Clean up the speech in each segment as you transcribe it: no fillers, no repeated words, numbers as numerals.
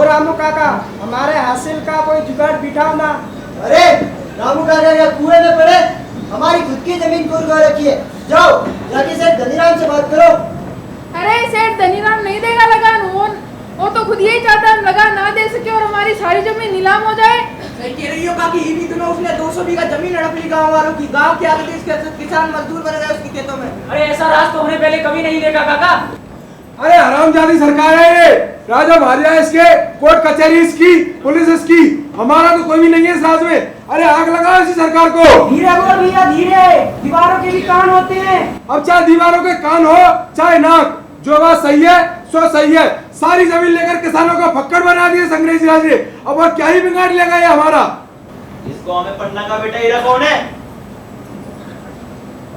रामू काका हमारे हासिल का कोई जुगाड़ बिठाओ ना। अरे रामू काका क्या कुएं में पड़े? हमारी खुद की जमीन को उगा रखी है। जाओ जाके सेठ धनीराम से बात करो। अरे सेठ धनीराम नहीं देगा लगान, वो तो खुद यही चाहता है हम लगान ना दे सके और हमारी सारी जमीन नीलाम हो जाए। कह रही हो बाकी ही भी दिनों उसने 200 बीघा जमीन हड़प ली गाँव वालों की। गाँव के आगे किसान मजदूर बन गए उसके खेतों में। अरे ऐसा राज तो हमने पहले कभी नहीं देखा काका। अरे हरामजादी सरकार है ये, राजा महाराजा इसके, कोर्ट कचहरी इसकी, पुलिस इसकी, हमारा तो कोई भी नहीं है इस राज में। अरे आग लगाओ इसी सरकार को। धीरे बोल भैया धीरे, दीवारों के भी कान होते हैं। अब चाहे दीवारों के कान हो चाहे नाक, जो बात सही है सो सही है। सारी जमीन लेकर किसानों का फक्कड़ बना दिए अंग्रेजी राज ने। अब और क्या ही बिगाड़ लेगा ये हमारा। इस गांव में पन्ना का बेटा हीरा कौन है?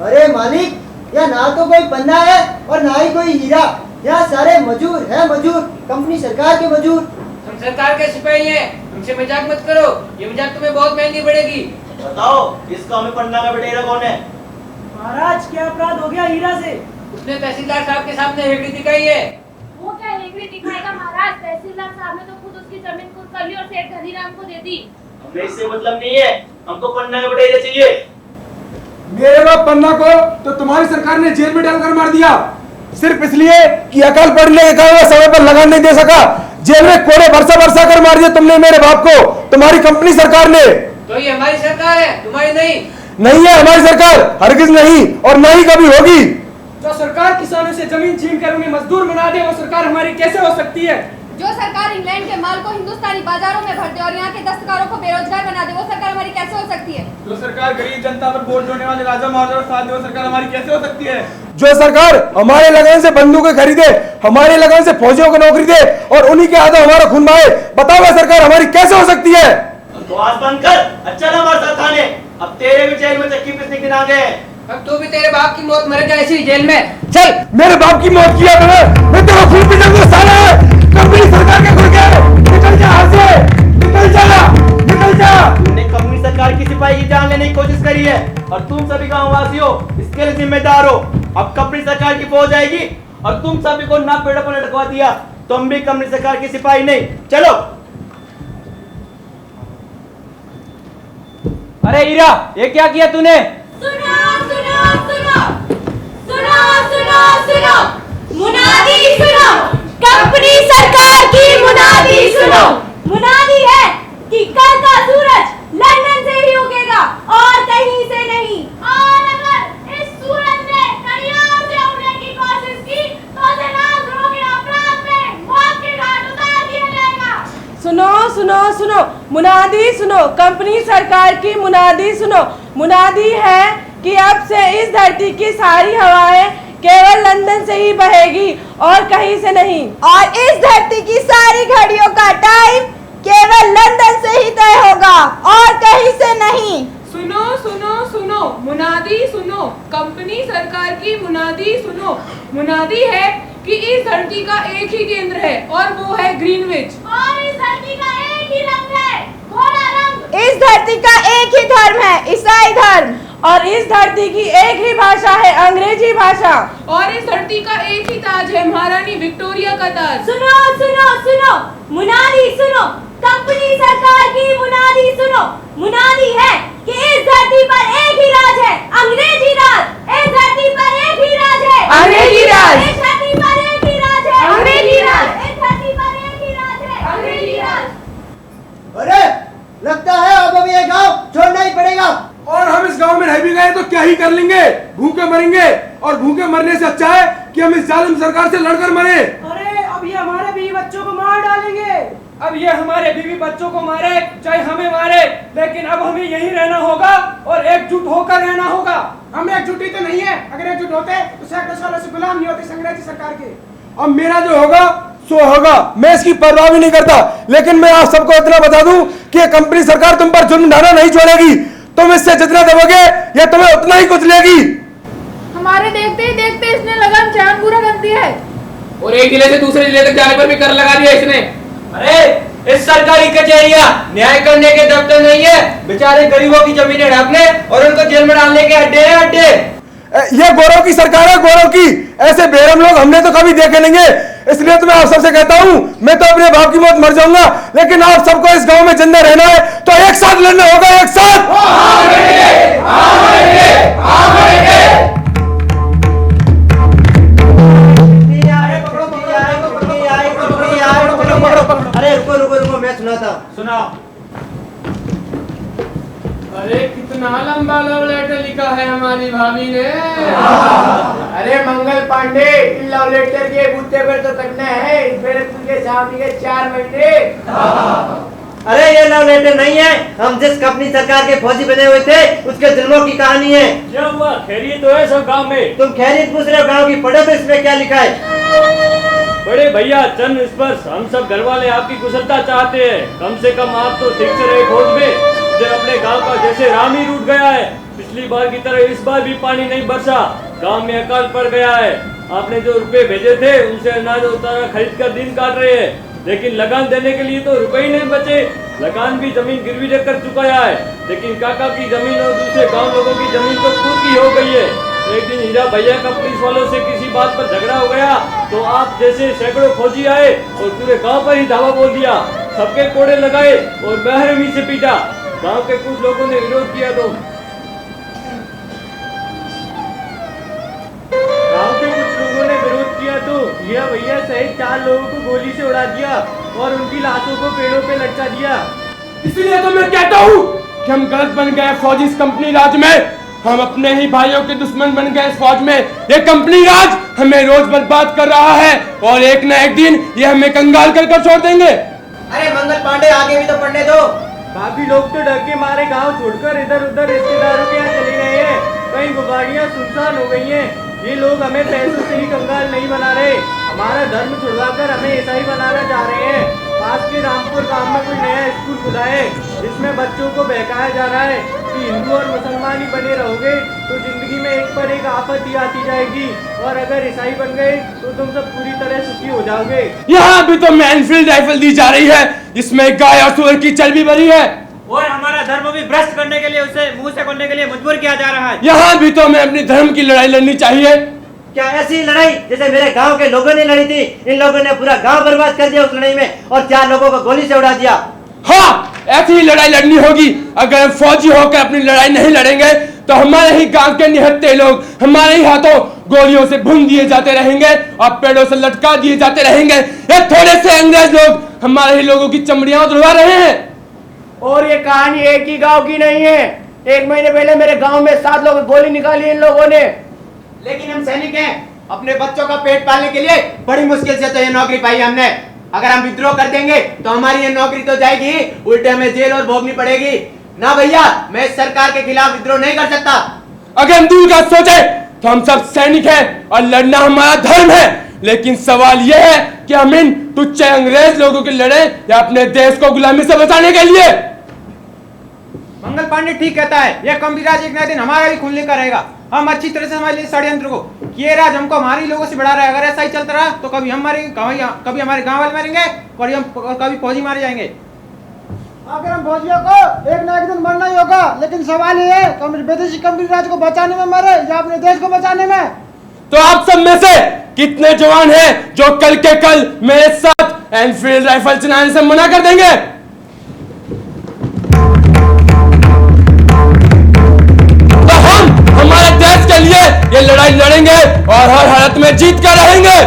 अरे मालिक, यह ना तो कोई पन्ना है और ना ही कोई हीरा। यहाँ सारे मजूर है, मजूर, कंपनी सरकार के मजूर। हम सरकार के सिपाही हैं, हमसे मजाक मत करो, ये मजाक तुम्हें बहुत महंगी पड़ेगी। बताओ इस गांव में पन्ना का बेटा हीरा कौन है? महाराज क्या अपराध हो गया हीरा से? उसने तहसीलदार साहब के सामने हेकड़ी दिखाई है। वो क्या हेकड़ी दिखाएगा महाराज? तहसीलदार साहब ने तो खुद उसकी जमीन कुर्क कर ली और सेठ धनीराम को दे दी। हमें इससे मतलब नहीं है, हमको पन्ना का बेटा हीरा चाहिए। मेरे बाप पन्ना को तो तुम्हारी सरकार ने जेल में डालकर मार दिया, सिर्फ इसलिए कि अकाल पड़ने के कारण समय पर लगान नहीं दे सका। जेल में कोड़े बरसा कर मार दिया तुमने मेरे बाप को, तुम्हारी कंपनी सरकार ने। तो ये हमारी सरकार है, तुम्हारी नहीं। नहीं है हमारी सरकार, हरगिज नहीं और ना ही कभी होगी। जो सरकार किसानों से जमीन छीन कर उन्हें मजदूर बना दे, वो सरकार हमारी कैसे हो सकती है? जो सरकार इंग्लैंड के माल को हिंदुस्तानी बाजारों में भर दे और यहाँ के दस्तकारों को बेरोजगार बना दे, वो सरकार हमारी कैसे हो सकती है? जो सरकार गरीब जनता पर बोझ ढोने वाले राजा महाराजा साथ दे, वो सरकार हमारी कैसे हो सकती है? जो सरकार हमारे लगन से बंदूकें खरीदे, हमारे लगन से फौजियों को नौकरी दे और उन्हीं के हाथों हमारा खून बहाए, बताओ वह सरकार हमारी कैसे हो सकती है? तो आज बंद कर, अच्छा ना हमारे साथ थाने। अब तेरे भी जेल में चक्की पीसने के दिन आ गए। अब तू भी तेरे बाप की मौत मर जाए इसी जेल में। चल। मेरे बाप की मौत किया मैं तेरा खून पी जाऊंगा साला। कंपनी सरकार के खुल के निकल जा यहाँ से, निकल जा, निकल जा। तूने कंपनी सरकार की सिपाही की जान लेने की कोशिश करी है और तुम सभी गाँव वासी हो इसके लिए जिम्मेदार हो। अब कंपनी सरकार की फौज आएगी और तुम सभी को ना पेड़ पर लटकवा दिया, तुम भी कंपनी सरकार की सिपाही नहीं। चलो। अरे हीरा, ये क्या किया तूने? सुनो सुनो सुनो सुनो सुनो सुनो, मुनादी सुनो, कंपनी सरकार की मुनादी सुनो। मुनादी है कि कल का सूरज लंदन से ही उगेगा और कहीं से नहीं। और अगर इस सूरज ने कहीं और से उगने की कोशिश की तो उसे नाज़रों के अपराध में मौत के घाट उतार दिया जाएगा। सुनो सुनो सुनो, मुनादी सुनो, कंपनी सरकार की मुनादी सुनो। मुनादी है कि अब से इस धरती की सारी हवाएं केवल लंदन से ही बहेगी और कहीं से नहीं। और इस धरती की सारी घड़ियों का टाइम केवल लंदन से ही तय होगा और कहीं से नहीं। सुनो सुनो सुनो, मुनादी सुनो, कंपनी सरकार की मुनादी सुनो। मुनादी है कि इस धरती का एक ही केंद्र है और वो है ग्रीनविच। और इस धरती का एक ही रंग है, घोड़ा रंग। इस धरती का एक ही धर्म है, ईसाई धर्म। और इस धरती की एक ही भाषा है, अंग्रेजी भाषा। और इस धरती का एक ही ताज है, महारानी विक्टोरिया का ताज। सुनो सुनो सुनो, मुनादी सुनो, कंपनी सरकार की मुनादी सुनो। मुनादी है कि इस धरती पर एक ही राज है, अंग्रेजी राज। इस धरती पर एक ही राज है, अंग्रेजी राज। इस धरती पर एक ही राज है, अंग्रेजी राज। इस धरती पर एक ही राज है, अंग्रेजी राज। अरे लगता है अब हमें ये गांव छोड़ना ही पड़ेगा। और हम इस गांव में रह भी गए तो क्या ही कर लेंगे, भूखे मरेंगे। और भूखे मरने से अच्छा है कि हम इस जालिम सरकार से लड़कर मरे। अरे अब ये हमारे बीवी बच्चों को मार डालेंगे। अब ये हमारे बीवी बच्चों को मारे चाहे हमें मारे, लेकिन अब हमें यहीं रहना होगा और एकजुट होकर रहना होगा। हम एकजुट ही तो नहीं है, अगर एकजुट होते तो सैकड़ों सालों से गुलाम नहीं होते अंग्रेजी सरकार के। अब मेरा जो होगा सो होगा, मैं इसकी परवाह भी नहीं करता। लेकिन मैं आप सबको इतना बता दूं कि कंपनी सरकार तुम पर जुल्म ढाना नहीं छोड़ेगी। तुम इससे जितना दबोगे ये तुम्हें उतना ही कुचलेगी। हमारे देखते ही देखते इसने लगान चांद पूरा कर दिया है। और एक जिले से दूसरे जिले तक जाने पर भी कर लगा दिया इसने। अरे इस सरकारी कचहरियां न्याय करने के दफ्तर नहीं है, बेचारे गरीबों की जमीनें हड़पने और उनको जेल में डालने के अड्डे हैं अड्डे। ये गोरों की सरकार है, गोरों की। ऐसे बेरहम लोग हमने तो कभी देखे नहीं है। इसलिए तो मैं आप सबसे कहता हूँ, मैं तो अपने बाप की मौत मर जाऊंगा, लेकिन आप सबको इस गांव में जिंदा रहना है तो एक साथ लड़ना होगा, एक साथ। अरे रुको रुको रुको, मैं सुनाता हूँ। सुनाओ। अरे कितना लंबा लव लेटर लिखा है हमारी भाभी ने। अरे मंगल पांडे, लव लेटर के बूते पर तो करना है, फिर तुझे शादी के 4 महीने। अरे ये लव लेटर नहीं है, हम जिस कंपनी सरकार के फौजी बने हुए थे उसके जुल्मों की कहानी है। क्या हुआ? खैरियत तो है सब गांव में? तुम खैरियत पूछ रहे हो गांव की, पढ़ो तो इसमें क्या लिखा है। बड़े भैया चंद स्पर्श, हम सब घर वाले आपकी कुशलता चाहते हैं। कम से कम आप तो ठीक से रहे फौज में, जो अपने गांव का जैसे राम ही रूठ गया है। पिछली बार की तरह इस बार भी पानी नहीं बरसा, गांव में अकाल पड़ गया है। आपने जो रुपए भेजे थे उनसे अनाज उतारा खरीद कर दिन काट रहे हैं, लेकिन लगान देने के लिए तो रुपए ही नहीं बचे। लगान भी जमीन गिरवी रखकर चुकाया है, लेकिन काका की जमीन और दूसरे गांव लोगों की जमीन तो खुद की हो गई है। एक दिन हीरा भैया का पुलिस वालों से किसी बात पर झगड़ा हो गया, तो आप जैसे सैकड़ों फौजी आए और पूरे गांव पर ही धावा बोल दिया। सबके कोड़े लगाए और बेरहमी से पीटा। गांव के कुछ लोगों ने विरोध किया तो हीरा भैया सहित 4 लोगों को गोली से उड़ा दिया और उनकी लाशों को पेड़ों पे लटका दिया। इसीलिए तो मैं कहता हूँ कि हम गलत बन गए फौजी इस कंपनी राज में। हम अपने ही भाइयों के दुश्मन बन गए इस फौज में। ये कंपनी राज हमें रोज बर्बाद कर रहा है और एक न एक दिन ये हमें कंगाल कर छोड़ देंगे। अरे मंगल पांडे, आगे भी तो पढ़ने दो। काफी लोग तो डर के मारे गांव छोड़कर इधर उधर रिश्तेदारों के यहाँ चले गए हैं। कई गुबारियां सुनसान हो गई हैं। ये लोग हमें पैसों से ही कंगाल नहीं बना रहे, हमारा धर्म छुड़वाकर हमें ईसाई बनाना चाह रहे हैं। पास के रामपुर गांव में कोई नया स्कूल खुला है, जिसमें बच्चों को बहकाया जा रहा है कि हिंदू और मुसलमान ही बने रहोगे तो जिंदगी में एक पर एक आफत ही आती जाएगी, और अगर ईसाई बन गए तो तुम सब पूरी तरह सुखी हो जाओगे। यहाँ भी तो एनफील्ड राइफल दी जा रही है, जिसमें गाय और सूअर की चर्बी भरी है, और हमारा धर्म भी भ्रष्ट करने के लिए, उसे मुंह से खोलने के लिए मजबूर किया जा रहा है। यहाँ भी तो हमें अपने धर्म की लड़ाई लड़नी चाहिए। क्या ऐसी लड़ाई जैसे मेरे गांव के लोगों ने लड़ी थी? इन लोगों ने पूरा गांव बर्बाद कर दिया उस लड़ाई में और 4 लोगों को गोली से उड़ा दिया। हाँ, ऐसी ही लड़ाई लड़नी होगी। अगर हम फौजी होकर अपनी लड़ाई नहीं लड़ेंगे तो हमारे ही गांव के निहत्थे लोग हमारे ही हाथों गोलियों से भून दिए जाते रहेंगे और पेड़ों से लटका दिए जाते रहेंगे। ये थोड़े से अंग्रेज लोग हमारे ही लोगों की चमड़ियां उड़वा रहे हैं। और ये कहानी एक ही गांव की नहीं है। 1 महीने पहले मेरे गांव में 7 लोगों को गोली निकाली इन लोगों ने। लेकिन हम सैनिक हैं, अपने बच्चों का पेट पालने के लिए बड़ी मुश्किल से तो ये नौकरी पाई हमने। अगर हम विद्रोह कर देंगे तो हमारी ये नौकरी तो जाएगी, उल्टे हमें जेल और भोगनी पड़ेगी। ना भैया, मैं इस सरकार के खिलाफ विद्रोह नहीं कर सकता। अगर हम दूर का सोचे तो हम सब सैनिक हैं और लड़ना हमारा धर्म है, लेकिन सवाल यह है कि हम इन तुच्छ अंग्रेज लोगों के लड़े या अपने देश को गुलामी से बचाने के लिए। मंगल पांडे ठीक कहता है, यह कंपनी राज एक न दिन हमारा भी खून लेकर रहेगा। हम अच्छी तरह से हमारे लिए षड्यंत्र को ये राज हमको हमारे लोगों से बढ़ा रहा है। अगर ऐसा ही चलता रहा तो कभी हम मरेंगे, कभी हमारे गांव वाले मरेंगे और कभी फौजी मारे जाएंगे। आखिर हम फौजियों को एक न एक दिन मरना ही होगा, लेकिन सवाल ये है कि हम विदेशी कंपनी राज को बचाने में मरे या अपने देश को बचाने में। तो आप सब में से कितने जवान हैं जो कल के कल मेरे साथ एनफील्ड राइफल चलाने से मना कर देंगे? तो हम हमारे देश के लिए ये लड़ाई लड़ेंगे और हर हालत में जीत कर रहेंगे।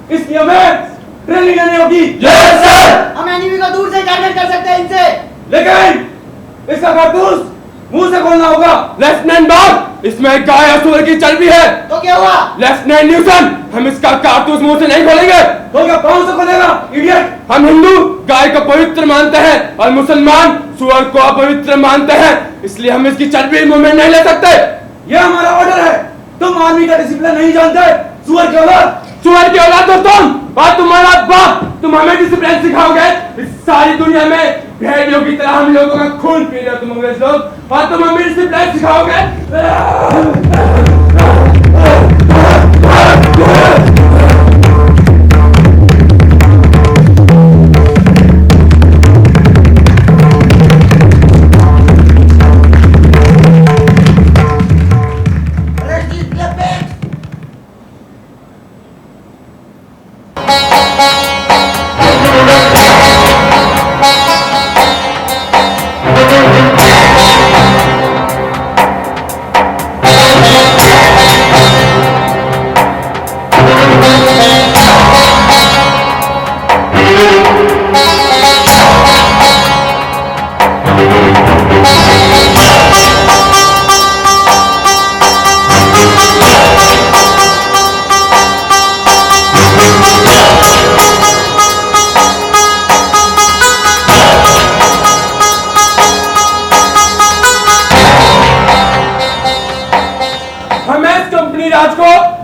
इसकी हमें ट्रेनिंग लेनी होगी। Yes sir. हम एनिमी को दूर से टारगेट कर सकते हैं इनसे, लेकिन इसका कारतूस मुंह से खोलना होगा। लेफ्टिनेंट बाग, इसमें गाय और सूअर की चर्बी है। तो क्या हुआ? लेफ्टिनेंट न्यूटन, हम इसका कारतूस मुंह से नहीं खोलेंगे। तो क्या पाँव से खोलेगा? इडियट। हम हिंदू गाय को पवित्र मानते हैं और मुसलमान सूअर को अपवित्र मानते हैं, इसलिए हम इसकी चर्बी मुंह में नहीं ले सकते। यह हमारा ऑर्डर है। तुम आर्मी का डिसिप्लिन नहीं जानते। सुअर की औलाद तो तुम और तुम्हारा बाप, तुम हमें डिसिप्लिन सिखाओगे? इस सारी दुनिया में भेड़ियों की तरह हम लोगों का खून पी रहे हो तुम अंग्रेज लोग, और तुम हमें डिसिप्लिन सिखाओगे?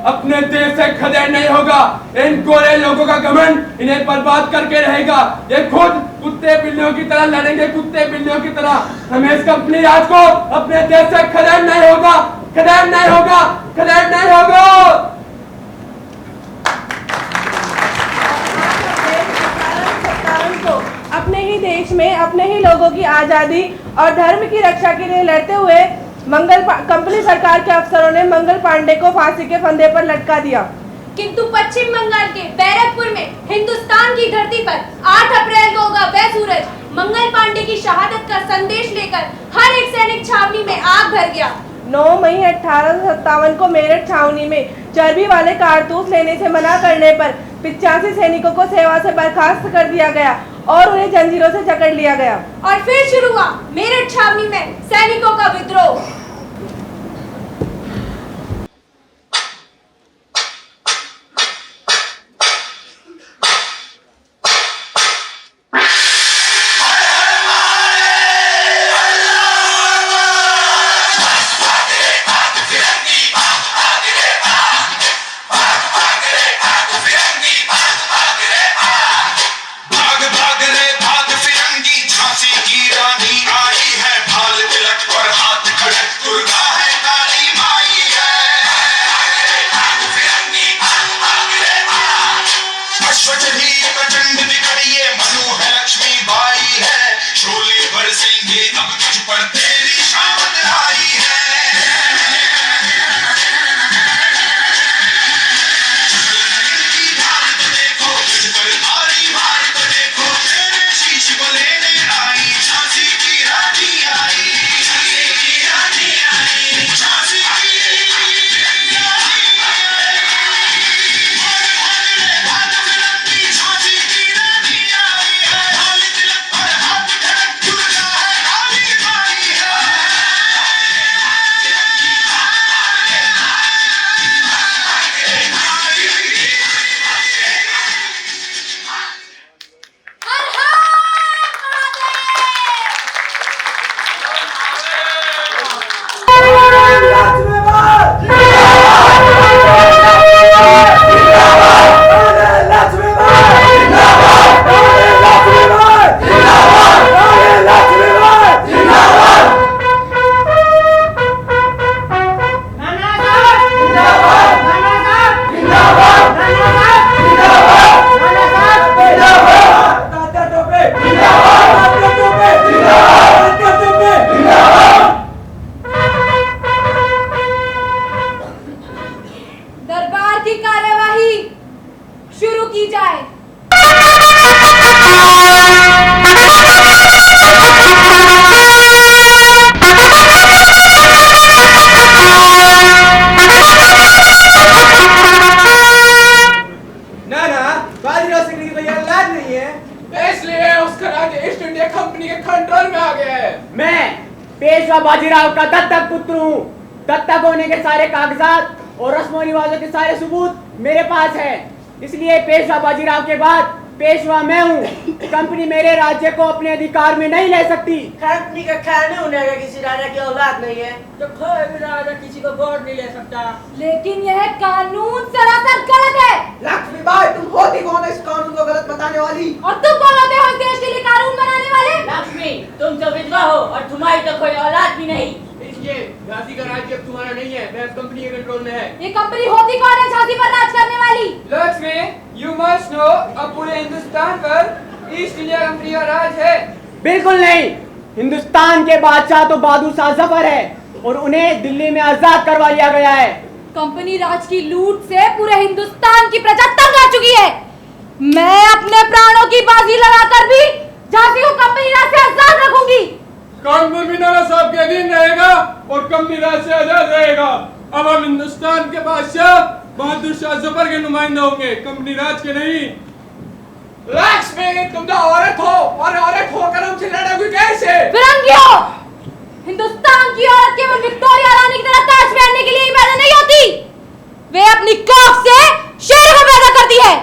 अपने देश से खदेड़ नहीं होगा। इन गोरे लोगों का घमंड इन्हें बर्बाद करके रहेगा। ये खुद कुत्ते बिल्लियों की तरह लड़ेंगे, कुत्ते बिल्लियों की तरह। हमें इस कंपनी राज को अपने देश से खदेड़ नहीं होगा, खदेड़ नहीं होगा, खदेड़ नहीं होगा। अपने ही देश में अपने ही लोगों की आजादी और धर्म की रक्षा के लिए लड़ते हुए कंपनी सरकार के अफसरों ने मंगल पांडे को फांसी के फंदे पर लटका दिया। किंतु पश्चिम बंगाल के बैरकपुर में हिंदुस्तान की धरती पर 8 अप्रैल को होगा वह सूरज मंगल पांडे की शहादत का संदेश लेकर हर एक सैनिक छावनी में आग भर गया। 9 मई 1857 को मेरठ छावनी में चर्बी वाले कारतूस लेने से मना करने पर 85 सैनिकों को सेवा से बर्खास्त कर दिया गया और उन्हें जंजीरों से जकड़ लिया गया। और फिर शुरू हुआ मेरठ छावनी में सैनिकों का विद्रोह। बाजीराव का दत्तक पुत्र हूँ। दत्तक होने के सारे कागजात और रस्मों रिवाजों के सारे सबूत मेरे पास है। इसलिए पेशवा बाजीराव के बाद पेशवा मैं हूँ। कंपनी मेरे राज्य को अपने अधिकार में नहीं ले सकती। कंपनी का कानून होने का किसी राजा की औलाद नहीं है तो कोई भी राजा किसी को वोट नहीं ले सकता। लेकिन यह कानून सरासर गलत है। लक्ष्मी बाई, तुम होती कौन है इस कानून को गलत बताने वाली? और तुम कौन होते हो इस देश के लिए कानून बनाने वाले? लक्ष्मी, तुम तो विधवा हो और तुम्हारी तो कोई औलाद भी नहीं। इसलिए झांसी का राज्य अब तुम्हारा नहीं है, वह कंपनी के कंट्रोल में है। ये कंपनी होती कौन है झांसी पर राज करने वाली? लक्ष्मी, you must know, अब पूरे हिंदुस्तान पर ईस्ट इंडिया कंपनी का राज है। बिल्कुल नहीं, हिंदुस्तान के बादशाह तो बहादुर शाह जफर है और उन्हें दिल्ली में आजाद करवा लिया गया है। कंपनी राज की लूट से पूरे हिंदुस्तान की प्रजा तंग आ चुकी है। मैं अपने प्राणों की बाजी लगाकर भी झांसी को कंपनी राज से आजाद रखूंगी। कानपुर भी नाना साहब के अधीन रहेगा और कंपनी राज से आजाद रहेगा। अब हम हिंदुस्तान के बादशाह बहादुर शाह जफर के नुमाइंदे होंगे, कंपनी राज के नहीं। लक्ष्मी, तुम तो औरत हो और औरत होकर हमसे लड़ोगी कैसे? फिरंगियों, हिंदुस्तान की औरत केवल विक्टोरिया रानी की तरह ताज पहनने के लिए ही पैदा नहीं होती, वे अपनी कोख से शेर को पैदा करती है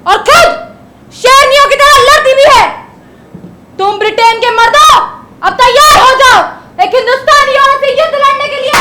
और खुद शेरनियों की तरह लड़ती भी है। तुम ब्रिटेन के मर्दों, अब तैयार हो जाओ एक हिंदुस्तानी औरत से युद्ध लड़ने के लिए।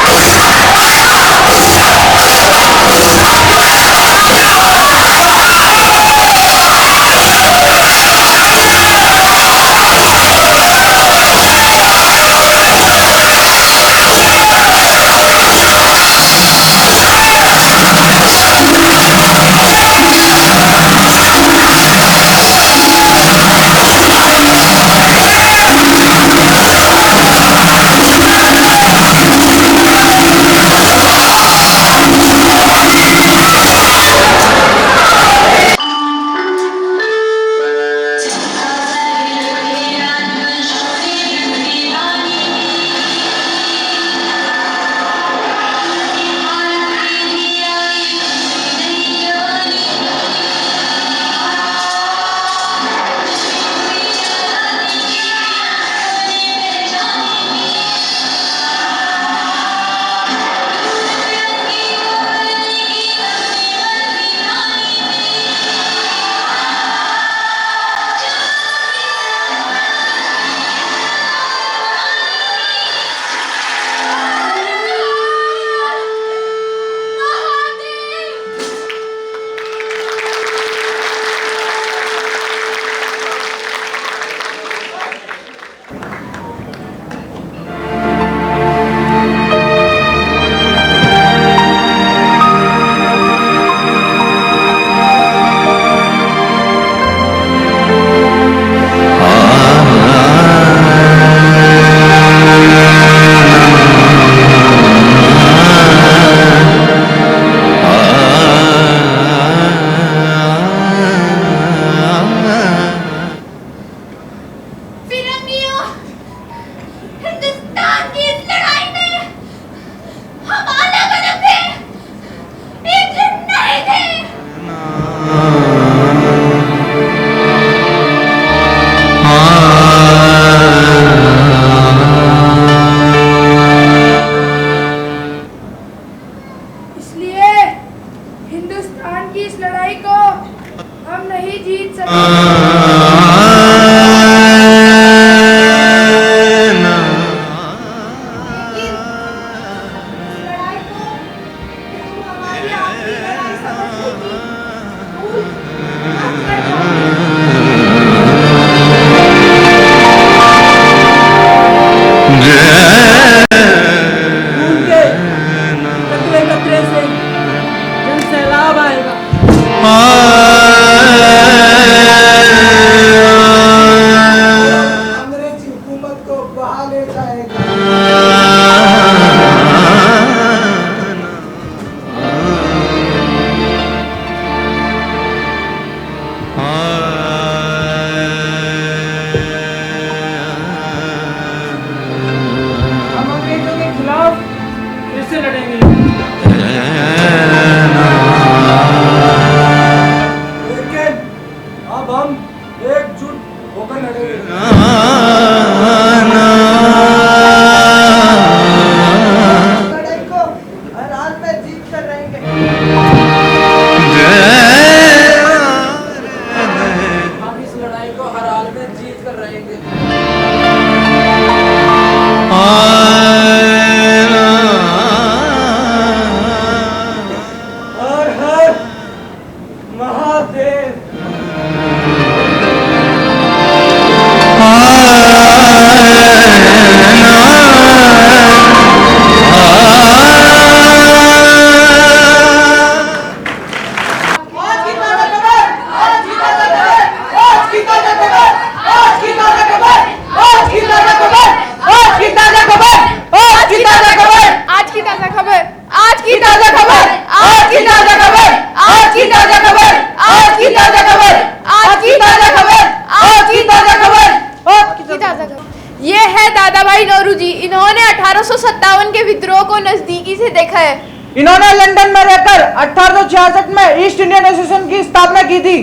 विद्रोह को नजदीकी से देखा है। इन्होंने लंदन में रहकर 1866 में ईस्ट इंडियन एसोसिएशन की स्थापना की थी।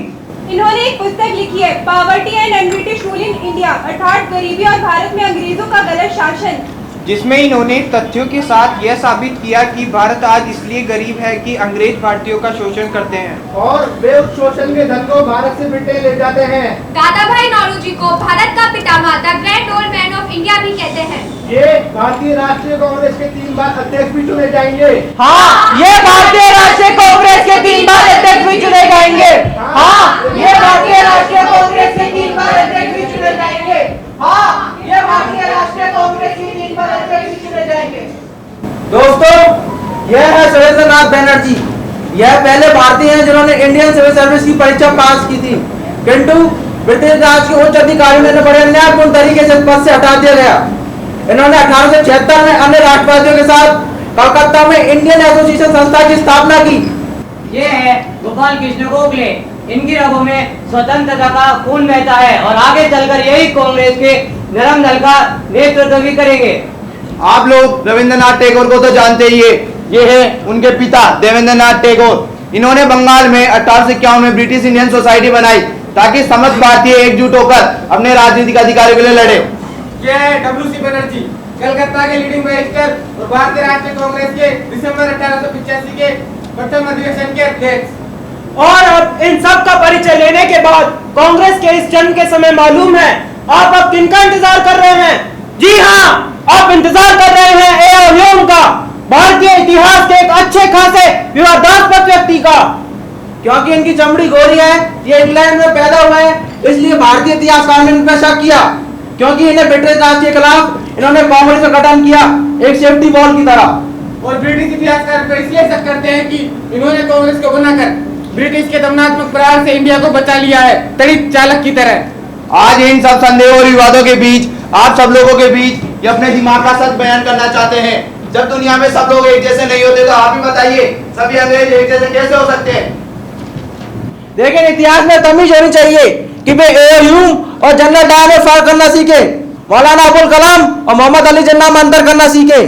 इन्होंने एक पुस्तक लिखी है, poverty and un-British rule in India, अर्थात गरीबी और भारत में अंग्रेजों का गलत शासन, जिसमें इन्होंने तथ्यों के साथ यह साबित किया कि भारत आज इसलिए गरीब है कि अंग्रेज भारतीयों का शोषण करते हैं और वे उस शोषण के धन को भारत से ब्रिटेन ले जाते हैं। दादा भाई नौरोजी को भारत का पितामह, the grand old man of India भी कहते हैं। ये भारतीय राष्ट्रीय कांग्रेस के 3 बार अध्यक्ष भी चुने जाएंगे। हाँ, ये भारतीय राष्ट्रीय कांग्रेस के 3 बार अध्यक्ष भी चुने जाएंगे। हाँ, ये भारतीय राष्ट्रीय कांग्रेस के 3 बार अध्यक्ष भी चुने जाएंगे। हाँ, ये भारतीय राष्ट्रीय कांग्रेस के 3 बार अध्यक्ष भी चुने जाएंगे। दोस्तों, यह है सुरेंद्रनाथ बनर्जी। यह पहले भारतीय हैं जिन्होंने इंडियन सिविल सर्विस की परीक्षा पास की थी, किंतु ब्रिटिश राज के उच्च अधिकारियों ने बड़े अन्यायपूर्ण तरीके से पद से हटा दिया गया। इन्होंने 1876 में अन्य राष्ट्रवादियों के साथ कलकत्ता में इंडियन एसोसिएशन संस्था की स्थापना की। ये है गोपाल कृष्ण गोखले। इनकी रगों में स्वतंत्रता का खून बहता है और आगे चलकर यही कांग्रेस के नरम दल का नेतृत्व भी करेंगे। आप लोग रविंद्रनाथ टैगोर को तो जानते ही है। ये है उनके पिता देवेंद्रनाथ टैगोर। इन्होंने बंगाल में 1851 में ब्रिटिश इंडियन सोसाइटी बनाई ताकि समस्त भारतीय एकजुट होकर अपने राजनीतिक अधिकारों के लिए लड़े। ये है WC बनर्जी, कलकत्ता के लीडिंग बैरिस्टर और भारतीय राष्ट्रीय कांग्रेस के दिसंबर 1885 के प्रथम अधिवेशन के अध्यक्ष। और अब इन सब का परिचय लेने के बाद कांग्रेस के इस जन्म के समय मालूम है आप अब किनका इंतजार कर रहे हैं? जी हाँ, आप इंतजार कर रहे हैं ए.आर. ह्यूम का, भारतीय इतिहास के एक अच्छे खासे विवादास्पद व्यक्ति का। क्योंकि इनकी चमड़ी गोरी है, ये इंग्लैंड में पैदा हुए हैं, इसलिए भारतीय इतिहासकार ने इन पर शक किया। क्योंकि इन्हें ब्रिटिश राज के खिलाफ इन्होंने कांग्रेस का गठन किया, एक सेफ्टी बॉल की तरह। और ब्रिटिश इतिहासकार पर इसलिए शक करते हैं कि इन्होंने कांग्रेस को बनाकर ब्रिटिश के दमनात्मक प्रहार से इंडिया को बचा लिया है, तड़ित चालक की तरह। आज इन सब संदेहों और विवादों के बीच आप सब लोगों के बीच ये अपने दिमाग का सच बयान करना चाहते हैं। जब दुनिया में सब लोग एक जैसे नहीं होते तो आप ही बताइए सभी अंग्रेज एक जैसे कैसे हो सकते हैं? लेकिन इतिहास में तमीज होनी चाहिए कि वे ए.आर. ह्यूम और जनरल डायर में फर्क करना सीखे, मौलाना अबुल कलाम और मोहम्मद अली जिन्ना में अंतर करना सीखे।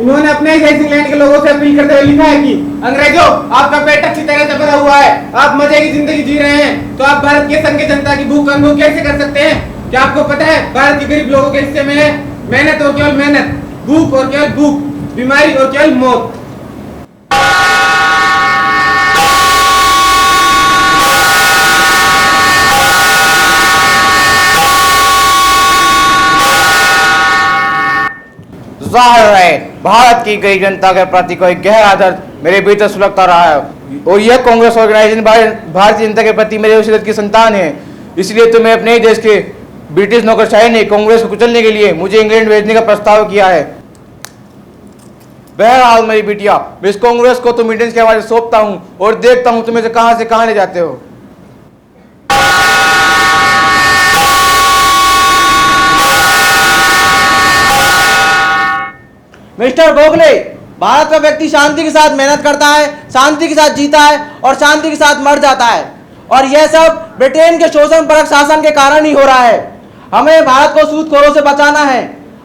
इन्होंने अपने देश इंग्लैंड के लोगों से अपील करते हुए लिखा है कि अंग्रेजों, आपका पेट अच्छी तरह से भरा हुआ है, आप मजे की जिंदगी जी रहे हैं, तो आप भारत के संघ की जनता की भूख का अनुभव कैसे कर सकते हैं? क्या आपको पता है भारत के गरीब लोगों के हिस्से में है मेहनत और केवल मेहनत, भूख और केवल भूख, बीमारी और केवल मौत। जाहिर है भारत की गरीब जनता के प्रति कोई गहरा दर्द मेरे भीतर सुलगता रहा है और यह कांग्रेस ऑर्गेनाइजेशन भारतीय जनता के प्रति मेरे उसीयत की संतान है। इसलिए तो मैं अपने देश के ब्रिटिश नौकरशाही ने कांग्रेस को कुचलने के लिए मुझे इंग्लैंड भेजने का प्रस्ताव किया है। बहरहाल मेरी बिटिया, मैं इस कांग्रेस को तुम इंडियंस के हवाले सौंपता हूँ और देखता हूँ तुम इसे कहाँ से कहाँ ले जाते हो। मिस्टर गोखले, भारत का व्यक्ति शांति के साथ मेहनत करता है, शांति के साथ जीता है और शांति के साथ मर जाता है, और यह सब ब्रिटेन के शोषण परक शासन के कारण ही हो रहा है। हमें भारत को सूदखोरों से बचाना है।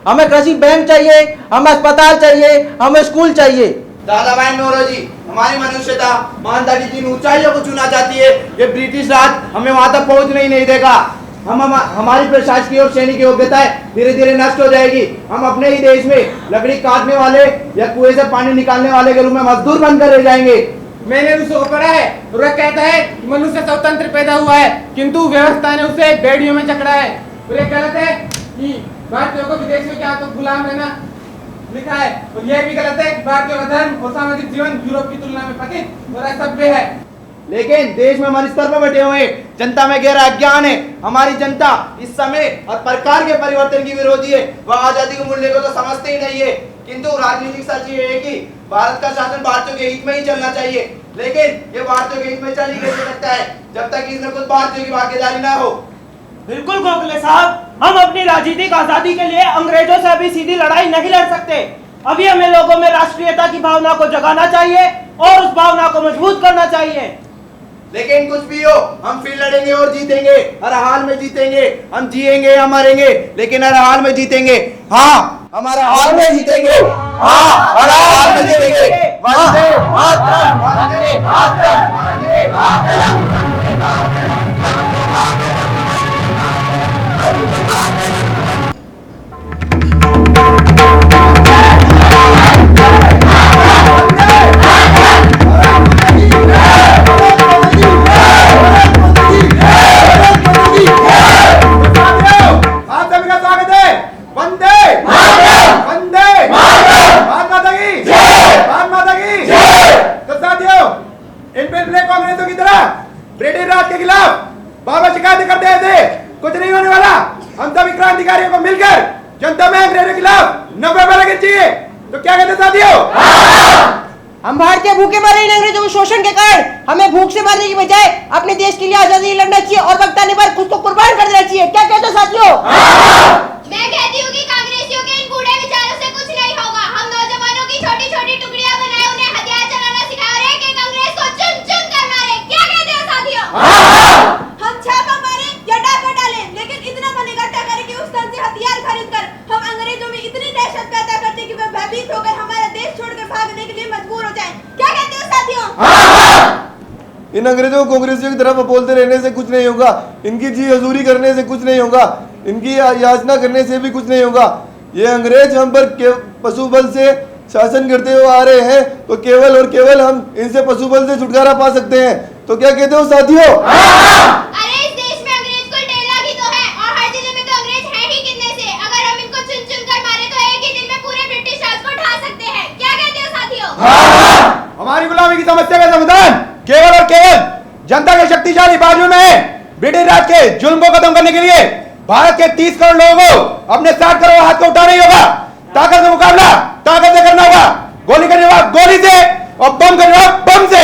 हमें कृषि बैंक चाहिए, हमें अस्पताल चाहिए, हमें स्कूल चाहिए। दादा भाई नौरोजी, हमारी मनुष्यता मानवता की 3 ऊंचाइयों को चुना चाहती है। ये ब्रिटिश राज हमें वहां तक पहुंचने ही नहीं देगा। हमारी प्रशासकीय और सैनिक योग्यताएं धीरे धीरे नष्ट हो जाएगी। हम अपने ही देश में लकड़ी काटने वाले या कुएं से पानी निकालने वाले के रूप में मजदूर बनकर रह जाएंगे। मैंने रूसो को पढ़ा है, वह कहता है कि मनुष्य स्वतंत्र पैदा हुआ है, किंतु व्यवस्था ने उसे बेड़ियों में जकड़ा है। और यह गलत है कि भारतीयों को विदेश में क्या तो गुलाम रहना लिखा है, और यह भी गलत है कि भारतीयों का धर्म और सामाजिक जीवन यूरोप की तुलना में पतित और असभ्य है। लेकिन देश में मन स्तर पर बैठे हुए जनता में गहरा अज्ञान है। हमारी जनता इस समय और प्रकार के परिवर्तन की विरोधी है। वह आजादी के मूल्य को तो समझते ही नहीं है। किंतु राजनीतिक सच ये है कि भारत का शासन भारतीयों के हित में ही चलना चाहिए। लेकिन ये भारतीयों के हित में चल ही कैसे सकता है जब तक इसमें कुछ भारतीयों की भागीदारी ना हो। बिल्कुल गोखले साहब, हम अपनी राजनीतिक आजादी के लिए अंग्रेजों से अभी सीधी लड़ाई नहीं लड़ सकते। अभी हमें लोगों में राष्ट्रीयता की भावना को जगाना चाहिए और उस भावना को मजबूत करना चाहिए। लेकिन कुछ भी हो, हम फिर लड़ेंगे और जीतेंगे। हर हाल में जीतेंगे। हम जिएंगे या मरेंगे, लेकिन हर हाल में जीतेंगे। हाँ, हमारा हाल में जीतेंगे। हर हाल में जीतेंगे। वंदे मातरम, वंदे मातरम, वंदे मातरम। आप सभी का स्वागत है। वंदे मातरम, वंदे मातरम, भारत माता की जय, भारत माता की जय। तो साथियों, इन पिछले कांग्रेसों की तरह ब्रिटिश राज के खिलाफ बाबा शिकायत करते आए थे, कुछ नहीं होने वाला। हम सभी क्रांतिकारियों को मिलकर जनता में अंग्रेजों के खिलाफ 90 लड़ाई चाहिए। तो क्या कहते हैं साथियों? हम भारतीय भूखे मर रहे हैं अंग्रेजों के शोषण के कारण। हमें भूख से मरने की बजाय अपने देश के लिए आजादी लड़ना चाहिए और वक्त आने पर खुद को कुर्बान कर देना चाहिए। क्या कहते हो साथियों? मैं कहती हूँ कि कांग्रेसियों के इन कूड़े विचारों से कुछ नहीं होगा। हम नौजवानों की छोटी छोटी टुकड़ियां बनाए, उन्हें हथियार चलाना सिखा रहे हैं कि कांग्रेस को चुन चुन कर मारे। क्या कहते हो साथियों? हम छापा मारे या डाका डालें, लेकिन इतना मन इकट्ठा करें कि उस स्थान से हथियार खरीद कर हम अंग्रेजों में इतनी दहशत पैदा करते कि वे भयभीत होकर हमारा देश छोड़कर भागने के लिए मजबूर हो जाएं। क्या कहते हो साथियों? इन अंग्रेजों को कांग्रेसियों की तरफ बोलते रहने से कुछ नहीं होगा। इनकी जी हजूरी करने से कुछ नहीं होगा। इनकी याचना करने से भी कुछ नहीं होगा। ये अंग्रेज हम पर पशु बल से शासन करते हुए आ रहे हैं, तो केवल और केवल हम इनसे पशु बल से छुटकारा पा सकते हैं। तो क्या कहते हो साथियों? अरे इस देश में अंग्रेज कुल 1.5 लाख ही तो है, और हर जिले में तो अंग्रेज है ही कितने से। अगर हम इनको चुन चुन कर मारे तो एक ही दिन में पूरे ब्रिटिश राज को ढा सकते हैं। क्या कहते हो साथियों? हमारी गुलामी की समस्या का समाधान केवल और केवल जनता के शक्तिशाली बाजुओं में है। ब्रिटिश राज के जुल्म को खत्म करने के लिए भारत के 30 करोड़ लोगों को अपने 60 करोड़ हाथ को उठाना ही होगा। ताकत का मुकाबला ताकत से करना होगा, गोली करने वाला गोली से और बम करने वाला बम से।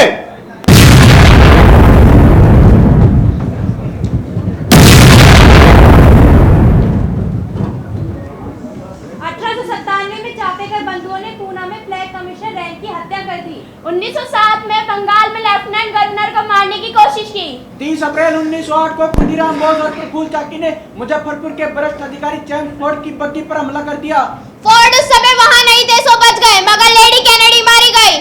1897 में चापेकर बंधुओं ने पूना में फ्लैग कमिश्नर रैंक की हत्या कर दी। 1907 में बंगाल में लेफ्टिनेंट गवर्नर को मारने की कोशिश की। 30 अप्रैल 1908 को खुदीराम बोस और प्रफुल्ल चाकी ने मुजफ्फरपुर के वरिष्ठ अधिकारी जेम्स फोर्ड की बग्गी पर हमला कर दिया। फोर्ड उस समय वहां नहीं थे, सो बच गए, मगर लेडी कैनेडी मारी गई।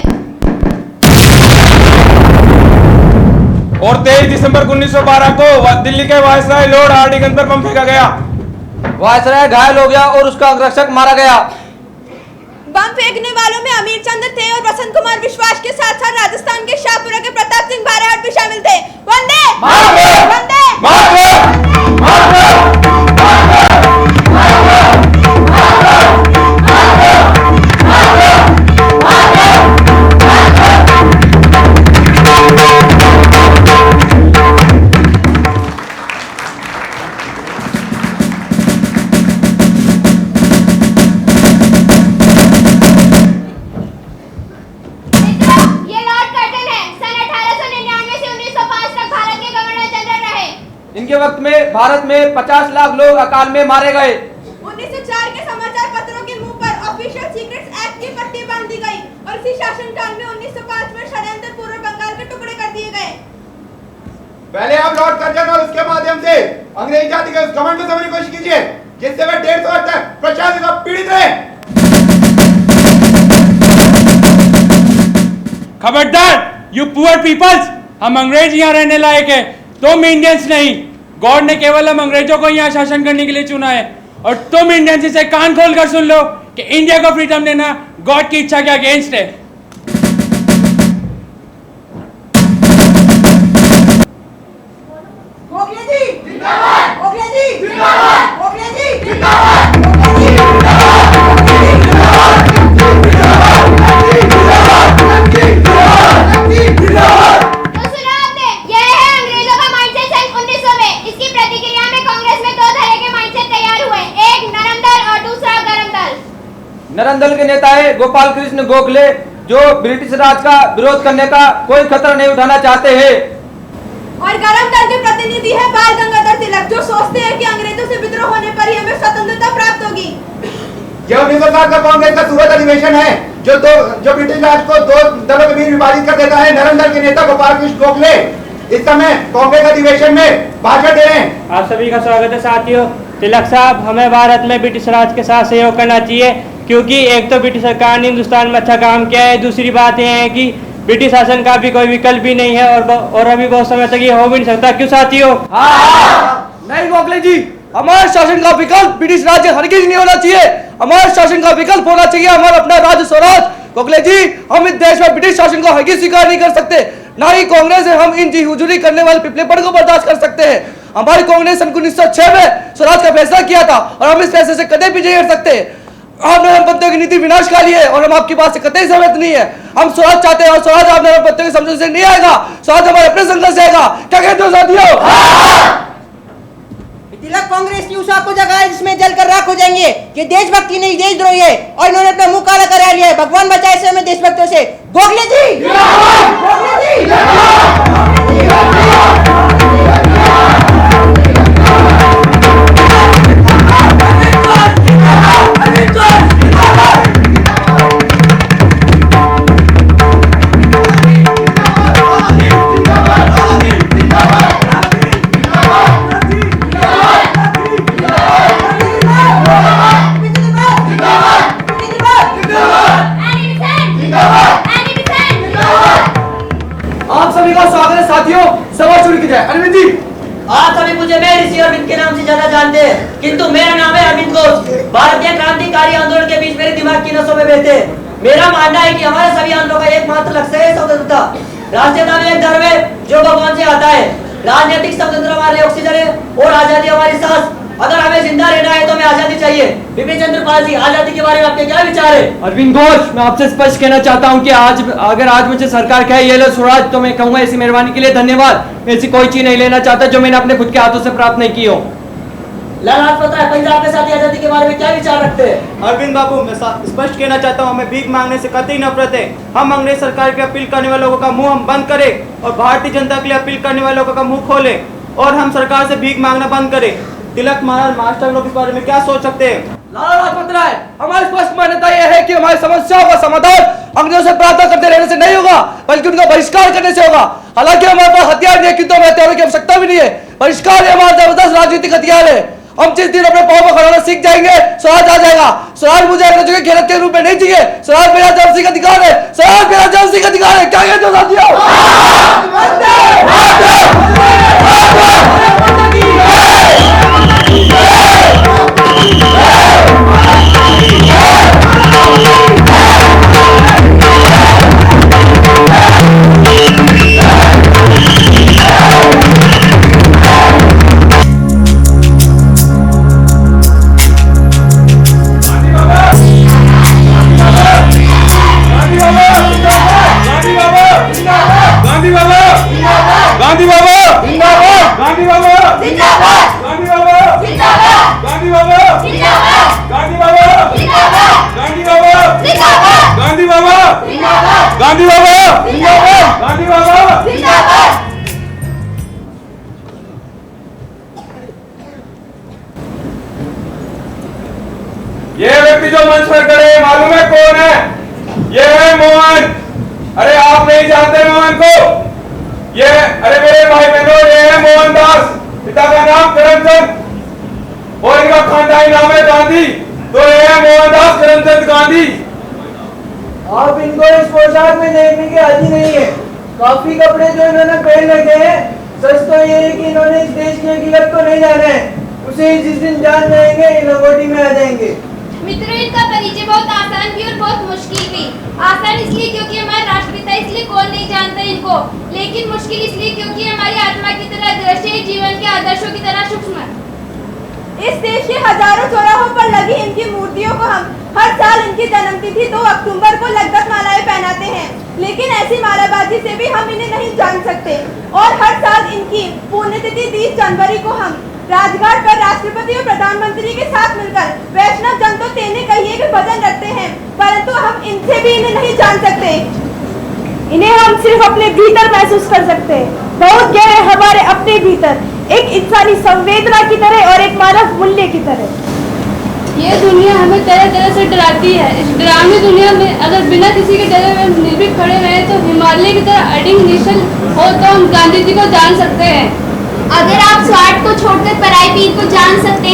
और 23 दिसंबर 1912 को दिल्ली के वायसराय लॉर्ड हार्डिंगटन पर बम फेंका गया। वायसराय घायल हो गया और उसका अंगरक्षक मारा गया। बम फेंकने वालों में अमीर चंद्र थे और बसंत कुमार विश्वास के साथ साथ राजस्थान के शाहपुरा के प्रताप सिंह बाराहट भी शामिल थे। वंदे मातरम, वंदे मातरम, इनके वक्त में भारत में 50 लाख लोग अकाल में मारे गए। 1904 के समाचार पत्रों के मुंह पर ऑफिशियल सीक्रेट्स एक्ट की पट्टी बांध दी गई और इसी शासनकाल में 1905 में षड्यंत्र पूर्व बंगाल के टुकड़े कर दिए गए। पहले आप लॉर्ड कर्जन और उसके माध्यम से अंग्रेज जाति के उस घमंड को समझने की कोशिश कीजिए जिससे वे 150 वर्ष तक प्रशासन को पीड़ित रहे। खबरदार यू पुअर पीपल्स, हम अंग्रेज यहाँ रहने लायक है, तुम इंडियंस नहीं। गॉड ने केवल हम अंग्रेजों को यहाँ शासन करने के लिए चुना है, और तुम इंडियंस इसे कान खोल कर सुन लो कि इंडिया को फ्रीडम देना गॉड की इच्छा के अगेंस्ट है। गोखले जी जिंदाबाद, गोखले जी जिंदाबाद, गोखले जी जिंदाबाद, गोखले जी नरम दल के नेता है गोपाल कृष्ण गोखले, जो ब्रिटिश राज का विरोध करने का कोई खतरा नहीं उठाना चाहते हैं। और गरम दल के प्रतिनिधि है बाल गंगाधर तिलक, जो सोचते हैं कि अंग्रेजों से विद्रोह होने पर ही हमें स्वतंत्रता प्राप्त होगी। यह 1907 का कांग्रेस का सूरत अधिवेशन है जो ब्रिटिश राज को 2 दलों के बीच विभाजित कर देता है। नरम दल के नेता गोपाल कृष्ण गोखले इस समय कांग्रेस अधिवेशन में भाषण दे रहे हैं। आप सभी का स्वागत है साथियों। तिलक साहब, हमें भारत में ब्रिटिश राज के साथ सहयोग करना चाहिए, क्योंकि एक तो ब्रिटिश सरकार ने हिंदुस्तान में अच्छा काम किया है, दूसरी बात यह है कि ब्रिटिश शासन का भी कोई विकल्प भी नहीं है और अभी बहुत समय तक ये हो भी नहीं सकता। क्यों साथियों? नहीं गोखले जी, हमारे शासन का विकल्प ब्रिटिश राज्य हरगिज नहीं होना चाहिए। हमारे शासन का विकल्प होना चाहिए हमारा अपना राज्य स्वराज। गोखले जी, हम इस देश में ब्रिटिश शासन को हरगिज स्वीकार नहीं कर सकते। ना ही कांग्रेस है हम इन जी हुजूरी करने वाले पिपलेपन को बर्दाश्त कर सकते हैं। हमारी कांग्रेस सन 1906 में स्वराज का फैसला किया था और हम इस फैसले से कदे भी नहीं हट सकते। आप नरमपंथियों की नीति विनाशकारी है और हम आपकी बात से कतई सहमत नहीं है। हम स्वराज चाहते हैं और स्वराज आप नरमपंथियों के समझौते से नहीं आएगा। स्वराज हमारे अपने संघर्ष से आएगा। क्या कहते हो साथियों? तिलक कांग्रेस की उस आग को जगाए जिसमें जलकर राख हो जाएंगे। ये देशभक्ति नहीं देशद्रोही है और इन्होंने अपना मुंह काला करा लिया है। भगवान बचाए से हमें देशभक्तों से। गोखले जी, गोखले आप सभी का स्वागत है साथियों। सभा शुरू की जाए। अरविंद जी, आप सभी मुझे मैं ऋषि अरविंद के नाम से ज्यादा जानते हैं, किंतु मेरा नाम है अरविंद घोष। भारतीय क्रांतिकारी आंदोलन के बीच मेरे दिमाग की नसों में बहते। मेरा मानना है कि हमारे सभी आंदोलनों का एकमात्र लक्ष्य है स्वतंत्रता। राष्ट्रीयता में एक धर्म है जो भगवान से आता है। राजनीतिक स्वतंत्रता हमारे लिए ऑक्सीजन है और आजादी हमारी सांस। अगर हमें जिंदा रहना है तो हमें आजादी चाहिए। विपिन चंद्र पाल जी, आजादी के बारे में आपके क्या विचार है? अरविंद घोष, मैं आपसे स्पष्ट कहना चाहता हूं कि आज मुझे सरकार कहे ये लो स्वराज, तो मैं कहूंगा ऐसी मेहरबानी के लिए धन्यवाद। मैं ऐसी कोई चीज नहीं लेना चाहता जो मैंने अपने खुद के हाथों से प्राप्त नहीं की हो। लाला लाजपत राय पंजाब के साथ आजादी के बारे में क्या विचार रखते हैं? अरविंद बाबू, मैं स्पष्ट कहना चाहता हूँ, हमें भीख मांगने से कतई नफरत है। हम अंग्रेज सरकार की अपील करने वाले लोगों का मुंह हम बंद करें और भारतीय जनता के लिए अपील करने वाले लोगों का मुंह खोलें और हम सरकार से भीख मांगना बंद करें। तिलक महाराज, मास्टर लोग इस बारे में क्या सोच सकते हैं? लाला लाजपत राय, हमारी स्पष्ट मान्यता यह है कि हमारी समस्याओं का समाधान अंग्रेजों से प्रार्थना करते रहने से नहीं होगा, बल्कि उनका बहिष्कार करने से होगा। हालांकि हमारे पास हथियार नहीं है, किंतु हमें हथियारों की आवश्यकता भी नहीं है। बहिष्कार हमारा जबरदस्त राजनीतिक हथियार है। हम जिस दिन अपने पांव पर खड़ा सीख जाएंगे, स्वराज आ जाएगा। स्वराज मुझे अंग्रेजों के घेरत के रूप में नहीं चाहिए। स्वराज मेरा जन्मसिद्ध अधिकार है। स्वराज मेरा जन्मसिद्ध अधिकार है। क्या कहते हो साथियों? गांधी बाबा जिंदाबाद, गांधी बाबा जिंदाबाद, गांधी बाबा जिंदाबाद, गांधी बाबा जिंदाबाद, गांधी बाबा जिंदाबाद, गांधी बाबा जिंदाबाद, गांधी बाबा जिंदाबाद, गांधी बाबा जिंदाबाद, गांधी बाबा जिंदाबाद। ये व्यक्ति जो मंच पर खड़े हैं, मालूम है कौन है? ये है मोहन। अरे आप नहीं जानते मोहन को? ये अरे मेरे भाई बहनों, ये है मोहनदास, पिता का नाम करमचंद और इनका खानदानी नाम है गांधी। तो ये है मोहनदास करमचंद गांधी। आप इनको इस पोशाक में देखने की आदि नहीं है। काफी कपड़े जो इन्होंने पहन रखे हैं, सच तो ये है कि इन्होंने इस देश की हकीकत को नहीं जाना है। उसे जिस दिन जान जाएंगे लंगोटी में आ जाएंगे। मित्रों, इनका परिचय बहुत आसान भी और बहुत मुश्किल भी। आसान इसलिए क्योंकि हमारे राष्ट्रपिता, इसलिए कौन नहीं जानता इनको, लेकिन मुश्किल इसलिए क्योंकि हमारी आत्मा की तरह दृश्य, जीवन के आदर्शों की तरह सूक्ष्म। इस देश के हजारों चौराहों पर लगी इनकी मूर्तियों को हम हर साल इनकी जन्मतिथि 2 अक्टूबर को लगभग मालाएं पहनाते हैं, लेकिन ऐसी मालाबाजी से भी हम इन्हें नहीं जान सकते। और हर साल इनकी पुण्यतिथि 30 जनवरी को हम राजघाट पर राष्ट्रपति और प्रधानमंत्री के साथ मिलकर वैष्णव जन तो तेने कहिए के भजन रखते हैं, परंतु हम इनसे भी इन्हें नहीं जान सकते। इन्हें हम सिर्फ अपने भीतर महसूस कर सकते हैं, बहुत गहरे हमारे अपने भीतर, एक इंसानी संवेदना की तरह और एक मानव मूल्य की तरह। ये दुनिया हमें तरह तरह से डराती है। इस डरावनी दुनिया में अगर बिना किसी के डरे हुए निर्भीक खड़े रहे तो हिमालय की तरह अडिग निश्चल हो तो हम गांधी जी को जान सकते हैं। अगर आप स्वार्थ को छोड़कर पराई पीर को जान सकते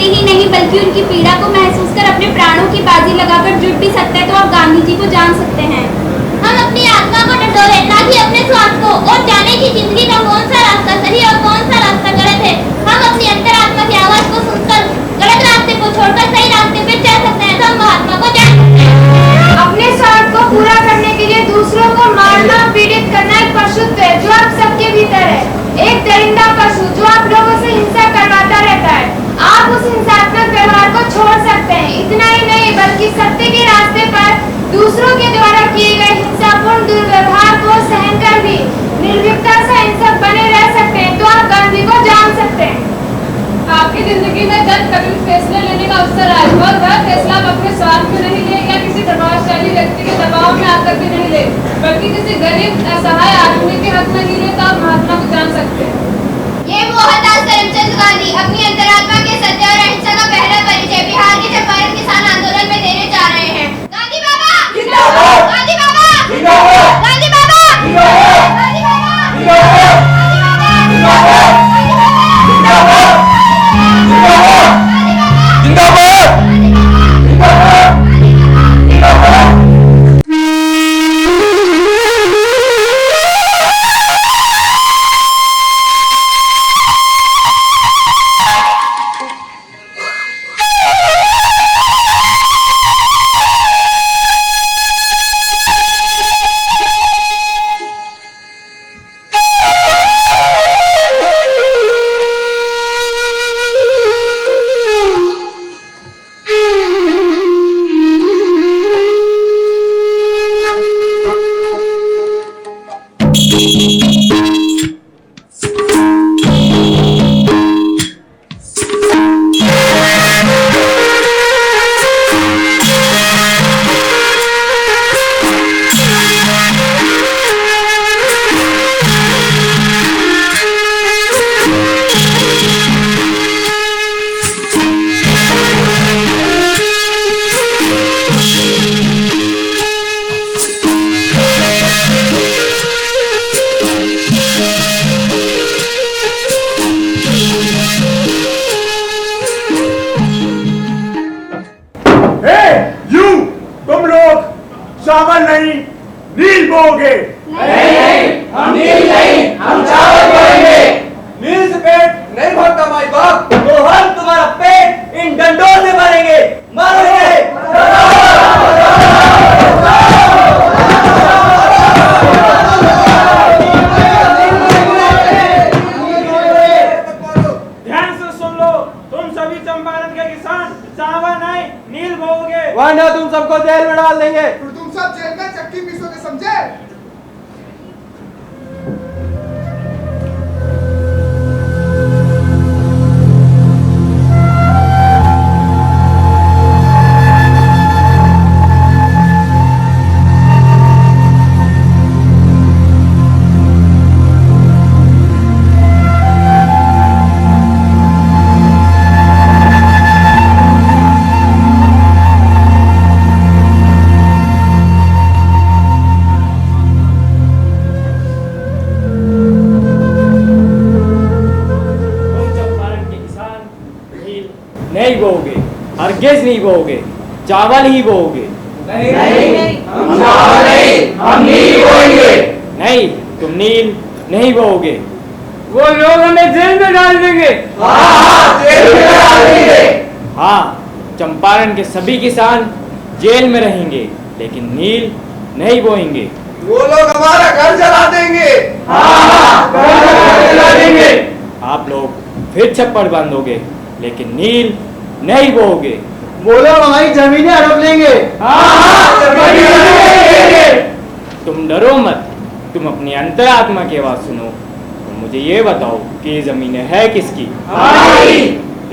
ही नहीं बल्कि उनकी पीड़ा को महसूस कर अपने प्राणों की बाजी लगाकर जुट भी सकते हैं तो आप गांधी जी को जान सकते हैं। हम अपनी आत्मा को टटोले ना कि अपने स्वार्थ को, और जाने की जिंदगी का कौन सा रास्ता सही और कौन सा रास्ता गलत है। हम अपनी अंतरात्मा की आवाज को सुनकर गलत रास्ते को छोड़कर सही रास्ते पे चल सकते हैं तो हम महात्मा को जान सकते हैं। अपने स्वार्थ को पूरा करने के लिए दूसरों को मारना पीड़ित करना एक पशुत्व है जो आप सबके भीतर है, एक दरिंदा पशु जो आप लोगों से हिंसा करवाता रहता है। आप उस हिंसात्मक व्यवहार को छोड़ सकते हैं। इतना ही नहीं बल्कि सत्य के रास्ते पर दूसरों के द्वारा किए गए हिंसापूर्ण दुर्व्यवहार को सहन कर भी निर्भीकता से हिंसक बने रह सकते हैं तो आप गांधी को जान सकते हैं। आपकी जिंदगी में जब कभी फैसले लेने का अवसर आए और वह फैसला आप अपने स्वार्थ में नहीं ले या किसी प्रभावशाली व्यक्ति के दबाव में आकर के नहीं ले बल्कि किसी गरीब असहाय आदमी के हक में ही ले तो आप महात्मा को जान सकते हैं। ये मोहनदास करमचंद गांधी अपनी अंतरात्मा के सत्य और अहिंसा का पहला परिचय बिहार के चंपारण किसान आंदोलन में देने जा रहे हैं। गांधी बाबा जिंदाबाद, गांधी बाबा जिंदाबाद, गांधी बाबा जिंदाबाद, गांधी बाबा जिंदाबाद, गांधी बाबा जिंदाबाद, चावल नहीं नील बोओगे। नहीं, हम नील नहीं, हम चावल बोएंगे। नील से पेट नहीं भरता भाई बाप, तो हम तुम्हारा पेट इन डंडों से भरेंगे। मारोगे ध्यान से सुन लो, तुम सभी चंपारण के किसान चावल नहीं नील बोओगे, वरना तुम सबको जेल में डाल देंगे। तुम सब जेल में चक्की पीसोगे, समझे? नहीं बोओगे, हरगिज नहीं बोओगे, चावल ही बोओगे। नहीं, हम चावल नहीं, हम नील बोएंगे। नहीं, तुम नील नहीं बोओगे। वो लोग हमें जेल में डाल देंगे। जेल में डाल देंगे। हाँ, चंपारण के सभी किसान जेल में रहेंगे, लेकिन नील नहीं बोएंगे। वो लोग हमारा घर जला देंगे। घर जला देंगे। आप लोग फिर छप्पर बांधोगे, लेकिन नील नहीं बोओगे। वो लोग हमारी जमीनें हड़प लेंगे। तुम डरो मत, तुम अपनी अंतरात्मा की आवाज सुनो। तो मुझे ये बताओ कि ये जमीनें है किसकी?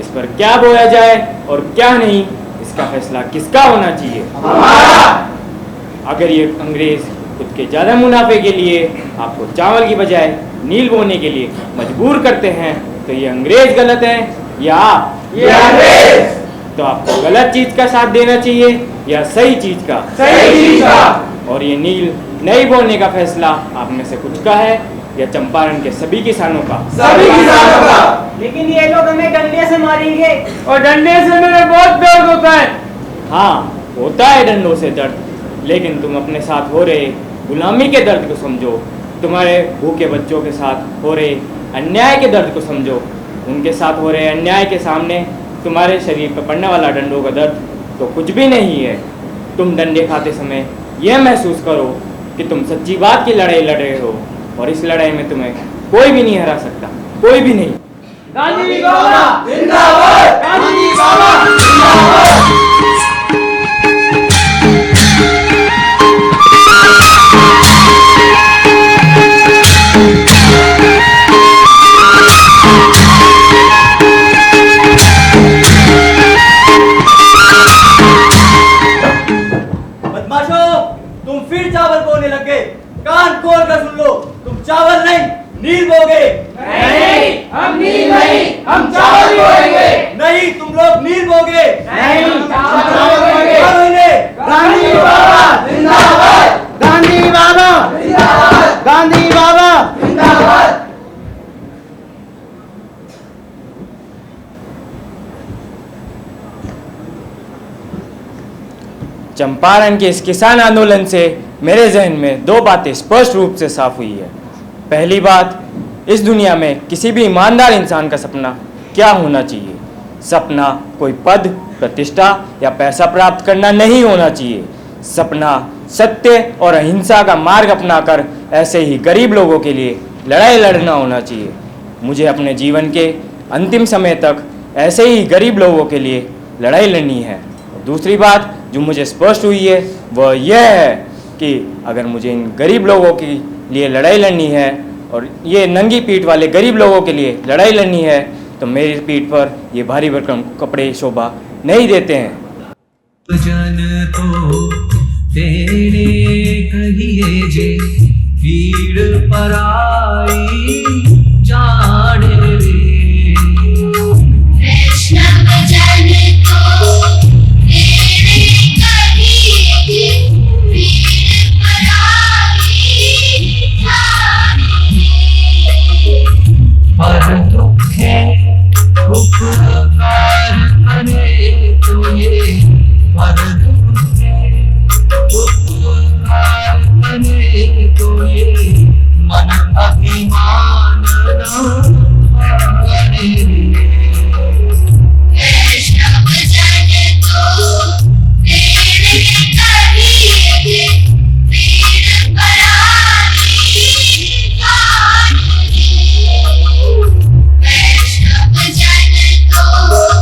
इस पर क्या बोया जाए और क्या नहीं, इसका फैसला किसका होना चाहिए? अगर ये अंग्रेज खुद के ज्यादा मुनाफे के लिए आपको चावल की बजाय नील बोने के लिए मजबूर करते हैं, तो ये अंग्रेज गलत है या आप? ये अंग्रेज। तो आपको गलत चीज का साथ देना चाहिए या सही चीज का? सही चीज का। और ये नील नहीं बोलने का फैसला आप में से कुछ का है या चंपारण के सभी किसानों का? लेकिन ये लोग हमें डंडे से मारेंगे। और डंडे से मेरे बहुत दर्द होता है। हाँ, होता है डंडों से दर्द, लेकिन तुम अपने साथ हो रहे गुलामी के दर्द को समझो। तुम्हारे भूखे बच्चों के साथ हो रहे अन्याय के दर्द को समझो। उनके साथ हो रहे अन्याय के सामने तुम्हारे शरीर पर पड़ने वाला डंडों का दर्द तो कुछ भी नहीं है। तुम डंडे खाते समय यह महसूस करो कि तुम सच्ची बात की लड़ाई लड़ रहे हो, और इस लड़ाई में तुम्हें कोई भी नहीं हरा सकता, कोई भी नहीं। गांधी बाबा जिंदाबाद, गांधी बाबा जिंदाबाद। बदमाशों, तुम फिर चावल बोने लग गए। कान खोल कर सुन लो, तुम चावल नहीं नील बोगे। नहीं, हम नील नहीं, हम चावल बोएंगे। नहीं, तुम लोग नील बोगे। नहीं, हम चावल बोएंगे। गांधी बाबा जिंदाबाद, गांधी बाबा जिंदाबाद, गांधी बाबा जिंदाबाद। चंपारण के इस किसान आंदोलन से मेरे जहन में दो बातें स्पष्ट रूप से साफ हुई है। पहली बात, इस दुनिया में किसी भी ईमानदार इंसान का सपना क्या होना चाहिए? सपना कोई पद, प्रतिष्ठा या पैसा प्राप्त करना नहीं होना चाहिए। सपना सत्य और अहिंसा का मार्ग अपनाकर ऐसे ही गरीब लोगों के लिए लड़ाई लड़ना होना चाहिए। मुझे अपने जीवन के अंतिम समय तक ऐसे ही गरीब लोगों के लिए लड़ाई लड़नी है। और दूसरी बात जो मुझे स्पष्ट हुई है वह यह है कि अगर मुझे इन गरीब लोगों के लिए लड़ाई लड़नी है और ये नंगी पीठ वाले गरीब लोगों के लिए लड़ाई लड़नी है, तो मेरी पीठ पर ये भारी भरकम कपड़े शोभा नहीं देते हैं। जन तो तेरे कहिए जे पीड़ पराई जाने रे। वैष्णव जन तो तेरे कहिए जे पीड़ पराई जाने रे। पर दुख है उपकार करे तो ये, पर दुख है उपकार करे तो ये, मन अभिमान न करे रे। वैष्णव जन तो तेरे कहिए जे पीड़ पराई जाने रे। वैष्णव जन तो तेरे कहिए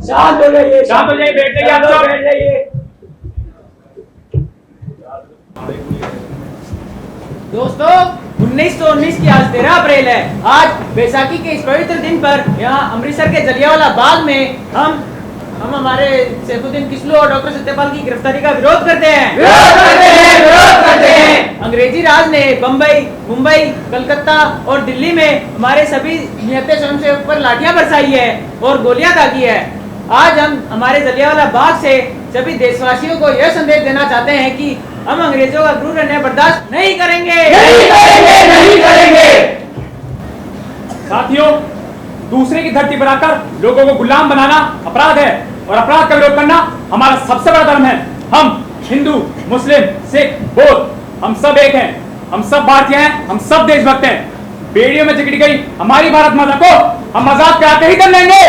शांत हो जाइए, शांत हो जाइए, बैठ जाइए, आप सब। बैठ जाइए। दोस्तों, 1919 की आज 13 अप्रैल है। आज बैसाखी के इस पवित्र दिन पर यहाँ अमृतसर के जलियांवाला बाग में हम हमारे सैफुद्दीन किस्लू और डॉक्टर सत्यपाल की गिरफ्तारी का विरोध करते हैं। विरोध करते हैं। अंग्रेजी राज ने बम्बई, मुंबई, कलकत्ता और दिल्ली में हमारे सभी निहत्थे स्वयंसेवक पर लाठियां बरसाई है और गोलियां दागी है। आज हम हमारे जलियांवाला बाग से सभी देशवासियों को यह संदेश देना चाहते हैं कि हम अंग्रेजों का क्रूर अन्याय बर्दाश्त नहीं करेंगे। नहीं करेंगे। साथियों, दूसरे की धरती पर आकर लोगों को गुलाम बनाना अपराध है, और अपराध का विरोध करना हमारा सबसे बड़ा धर्म है। हम हिंदू, मुस्लिम, सिख, बौद्ध, हम सब एक हैं। हम सब भारतीय हैं, हम सब देशभक्त हैं। बेड़ियों में जकड़ी गई हमारी भारत माता को हम आजाद कराते ही दम लेंगे।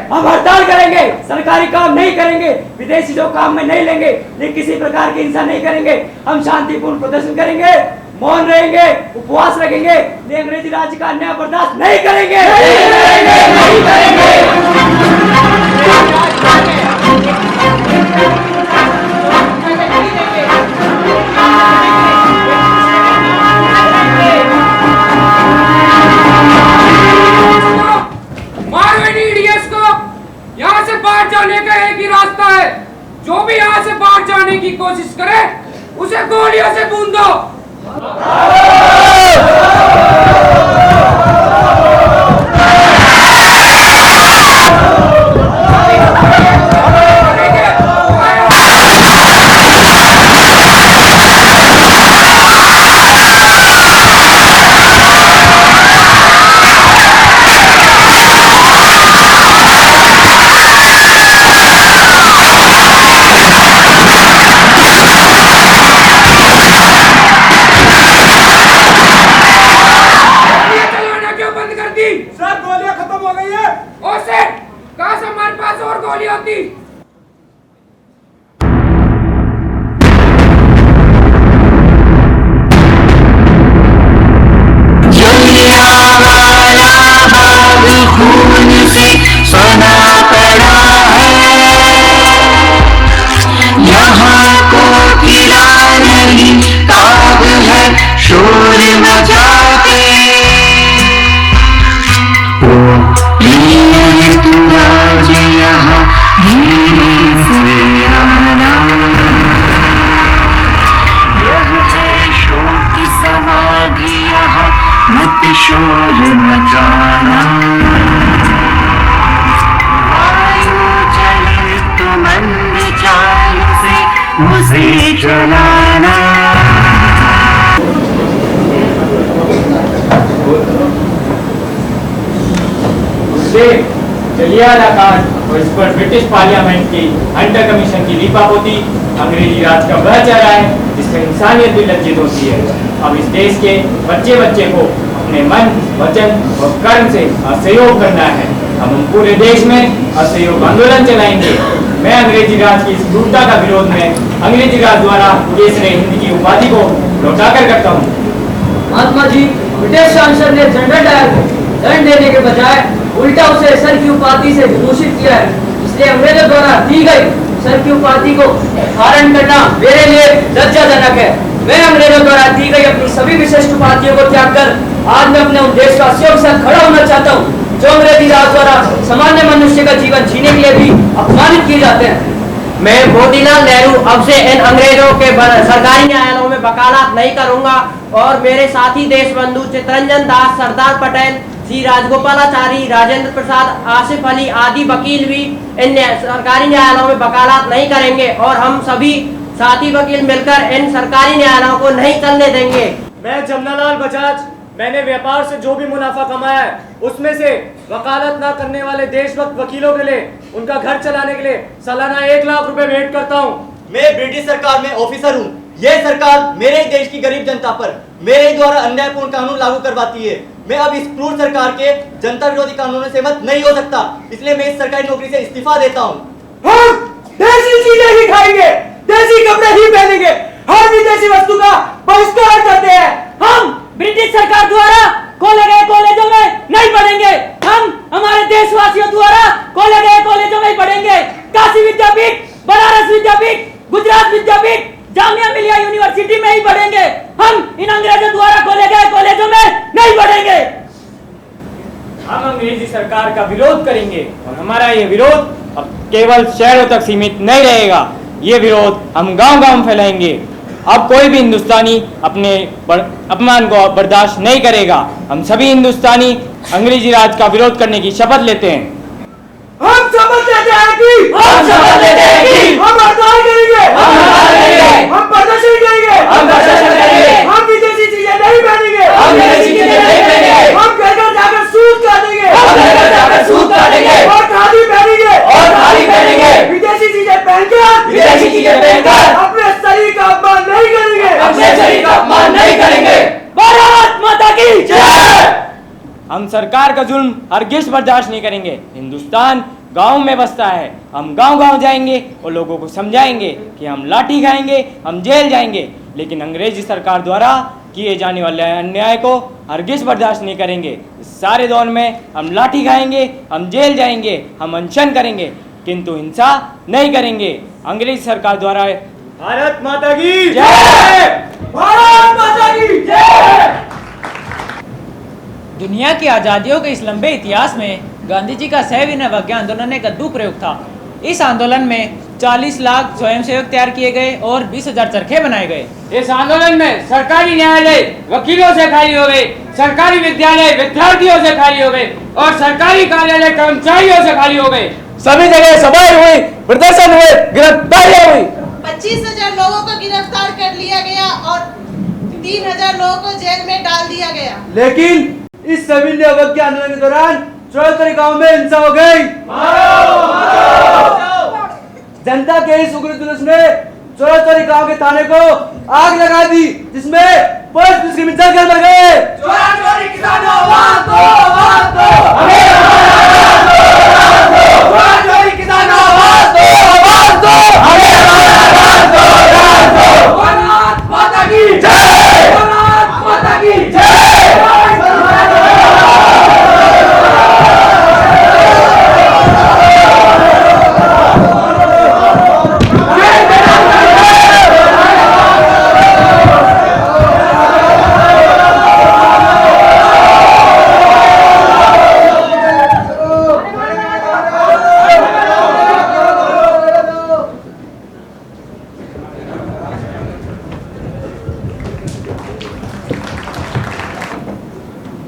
हम हड़ताल करेंगे, सरकारी काम नहीं करेंगे, विदेशी लोग काम में नहीं लेंगे, लेकिन किसी प्रकार की हिंसा नहीं करेंगे। हम शांतिपूर्ण प्रदर्शन करेंगे, मौन रहेंगे, उपवास रखेंगे, लेकिन अंग्रेजी राज्य का अन्याय बर्दाश्त नहीं करेंगे। नहीं करेंगे। कोशिश करे उसे गोलियों से भून दो। सर गोलियां खत्म हो गई है। ओ सेठ, काश हमारे पास और गोली होती। खून से सना पड़ा है, यहाँ को किला नहीं ताब है शोर मचाते। आज यहाँ धीरे से आना, यह है शोक की समाधि, यहाँ मत शोर मचाना। वायु चले तो मंद चाल से मुझे चलाना। जलियावाला बाग और इस पर ब्रिटिश पार्लियामेंट की अंडर कमीशन की लीपापोती अंग्रेजी राज का वह चेहरा है जिसमें इंसानियत भी लज्जित होती है। अब इस देश के बच्चे बच्चे को अपने मन, वचन और कर्म से असहयोग करना है। अब हम पूरे देश में असहयोग आंदोलन चलाएंगे। मैं अंग्रेजी राज की इस क्रूरता का विरोध में अंग्रेजी राज द्वारा केसरे हिंद की उपाधि को लौटाकर करता हूँ। महात्मा जी, ब्रिटिश सांसद ने जनरल डायर को दंड देने के बजाय उल्टा उसे सर की उपाधि से विभूषित किया है। इसलिए अंग्रेजों द्वारा दी गई सर की उपाधि को धारण करना मेरे लिए लज्जाजनक है। मैं अंग्रेजों द्वारा दी गई अपनी सभी विशिष्ट उपाधियों को त्याग कर आज मैं अपने उन देशवासियों के साथ खड़ा होना चाहता हूँ जो अंग्रेजी राज द्वारा सामान्य मनुष्य का जीवन जीने के लिए भी अपमानित किए जाते हैं। मैं मोतीलाल नेहरू अब से इन अंग्रेजों के सरकारी न्यायालयों में वकालत नहीं करूंगा और मेरे साथी देश बंधु चित्तरंजन दास, सरदार पटेल, श्री राजगोपालाचारी, राजेंद्र प्रसाद, आसिफ अली आदि वकील भी इन सरकारी न्यायालयों में वकालत नहीं करेंगे और हम सभी साथी वकील मिलकर इन सरकारी न्यायालयों को नहीं चलने देंगे। मैं जमनालाल बजाज, मैंने व्यापार से जो भी मुनाफा कमाया है उसमें से वकालत ना करने वाले देशभक्त वकीलों के लिए उनका घर चलाने के लिए सालाना 1 लाख रुपए भेंट करता हूँ। मैं ब्रिटिश सरकार में ऑफिसर हूँ। यह सरकार मेरे देश की गरीब जनता पर मेरे द्वारा अन्यायपूर्ण कानून लागू करवाती है। मैं अब इस क्रूर सरकार के जनता विरोधी कानूनों से मत नहीं हो सकता, इसलिए मैं इस सरकारी नौकरी से इस्तीफा देता हूँ। हम देसी चीजें ही खाएंगे, देसी कपड़े ही पहनेंगे, हर विदेशी वस्तु का बहिष्कार करते हैं। हम ब्रिटिश सरकार द्वारा खोले गए कॉलेजों में नहीं पढ़ेंगे। हम हमारे देशवासियों द्वारा खोले गए कॉलेजों में पढ़ेंगे। काशी विद्यापीठ, बनारस विद्यापीठ, गुजरात विद्यापीठ, जामिया मिलिया यूनिवर्सिटी में ही पढ़ेंगे। हम इन अंग्रेजों द्वारा खोले गए कॉलेजों में नहीं पढ़ेंगे। हम अंग्रेजी सरकार का विरोध करेंगे और हमारा ये विरोध अब केवल शहरों तक सीमित नहीं रहेगा। ये विरोध हम गांव-गांव फैलाएंगे। अब कोई भी हिंदुस्तानी अपने अपमान को बर्दाश्त नहीं करेगा। हम सभी हिंदुस्तानी अंग्रेजी राज का विरोध करने की शपथ लेते हैं। हम शपथ लेते हैं कि हम हड़ताल करेंगे, हम प्रदर्शन करेंगे, हम विदेशी चीजें नहीं पहनेंगे, हम घर घर जाकर सूट काटेंगे और खादी पहनेंगे, विदेशी चीजें पहनकर अपने शरीर का अपमान नहीं करेंगे। भारत माता की जय। हम सरकार का जुल्म हरगिज़ बर्दाश्त नहीं करेंगे। हिंदुस्तान गांव में बसता है। हम गांव-गांव जाएंगे और लोगों को समझाएंगे कि हम लाठी खाएंगे, हम जेल जाएंगे, लेकिन अंग्रेजी सरकार द्वारा किए जाने वाले अन्याय को हरगिज़ बर्दाश्त नहीं करेंगे। इस सारे दौर में हम लाठी खाएंगे, हम जेल जाएंगे, हम अनशन करेंगे, किंतु हिंसा नहीं करेंगे। अंग्रेजी सरकार द्वारा भारत माता की जय। भारत माता की जय। दुनिया की आज़ादियों के इस लंबे इतिहास में गांधी जी का सविनय अवज्ञा आंदोलन एक अद्भुत प्रयोग था। इस आंदोलन में 40 लाख स्वयंसेवक तैयार किए गए और 20,000 चरखे बनाए गए। इस आंदोलन में सरकारी न्यायालय वकीलों से खाली हो गए, सरकारी विद्यालय विद्यार्थियों से खाली हो गए और सरकारी कार्यालय कर्मचारियों से खाली हो गए। सभी जगह सभाएं हुई, प्रदर्शन हुए, गिरफ्तारियां हुई। 25,000 लोगों को गिरफ्तार कर लिया गया और 3,000 लोगों को जेल में डाल दिया गया। लेकिन इस सभी लोगों के आंदोलन के दौरान 74 गाँव में हिंसा हो गई। जनता के इस उग्र जुलूस ने 74 गाँव के थाने को आग लगा दी, जिसमें 5 मुस्लिम जल मर गए। चोरी किसानों आवाज दो, आवाज दो, चोरी किसानों आवाज दो, आवाज दो, आवाज दो, आवाज दो। भारत माता की जय, भारत माता की जय।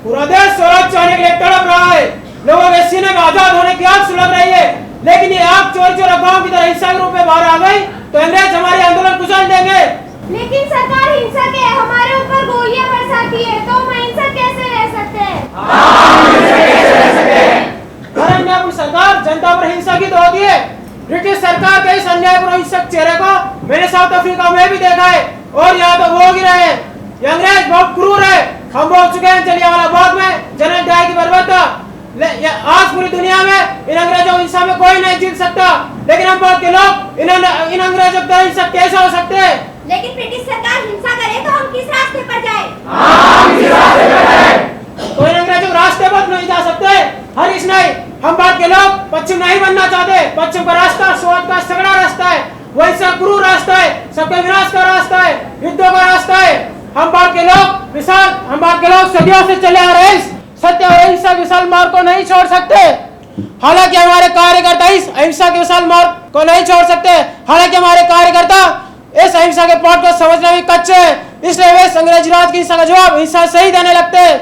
पूरा देश स्वराज चाहने के लिए तड़प रहा है। लोगों के सीने में आजाद होने की आग सुलग रही है, लेकिन ये आग चोरी चोरा गांव की तरह हिंसा के रूप में बाहर आ गई तो अंग्रेज हमारे आंदोलन कुचल देंगे। लेकिन सरकार हिंसा के हमारे ऊपर गोलियां बरसाती है, तो हम हिंसा कैसे रह सकते हैं? अन्यायपूर्ण सरकार जनता पर हिंसा की तो होती है। ब्रिटिश सरकार के इस अन्यायपूर्ण हिंसक चेहरे को मैंने साउथ अफ्रीका में भी देखा है और यहाँ तो वो ही रहे। ये अंग्रेज बहुत क्रूर है। हम बोल चुके हैं जलियांवाला बाग में जनरल डायर की बर्बरता। आज पूरी दुनिया में इन अंग्रेजों की हिंसा में कोई नहीं जीत सकता, लेकिन हम बहुत के लोग इन अंग्रेजों की हिंसा कैसे हो सकते हैं? लेकिन ब्रिटिश सरकार हिंसा करे तो हम किस रास्ते पर जाए? तो इन अंग्रेजों रास्ते पर नहीं जा सकते। हर इस नहीं, हम बात के लोग पश्चिम नहीं बनना चाहते। पश्चिम का रास्ता स्वाद का सगड़ा रास्ता है, वही सा क्रूर रास्ता है, सबके विनाश का रास्ता है, युद्धों का रास्ता है। हम बात के लोग सदियों से चले आ रहे सत्य और अहिंसा के विशाल मार्ग को नहीं छोड़ सकते। हालांकि हमारे कार्यकर्ता इस अहिंसा के विशाल मार्ग को नहीं छोड़ सकते। हालांकि हमारे कार्यकर्ता इस अहिंसा के पॉट को समझने में कच्चे हैं, इसलिए वे अंग्रेजी राज की हिंसा का जवाब हिंसा से ही देने लगते हैं।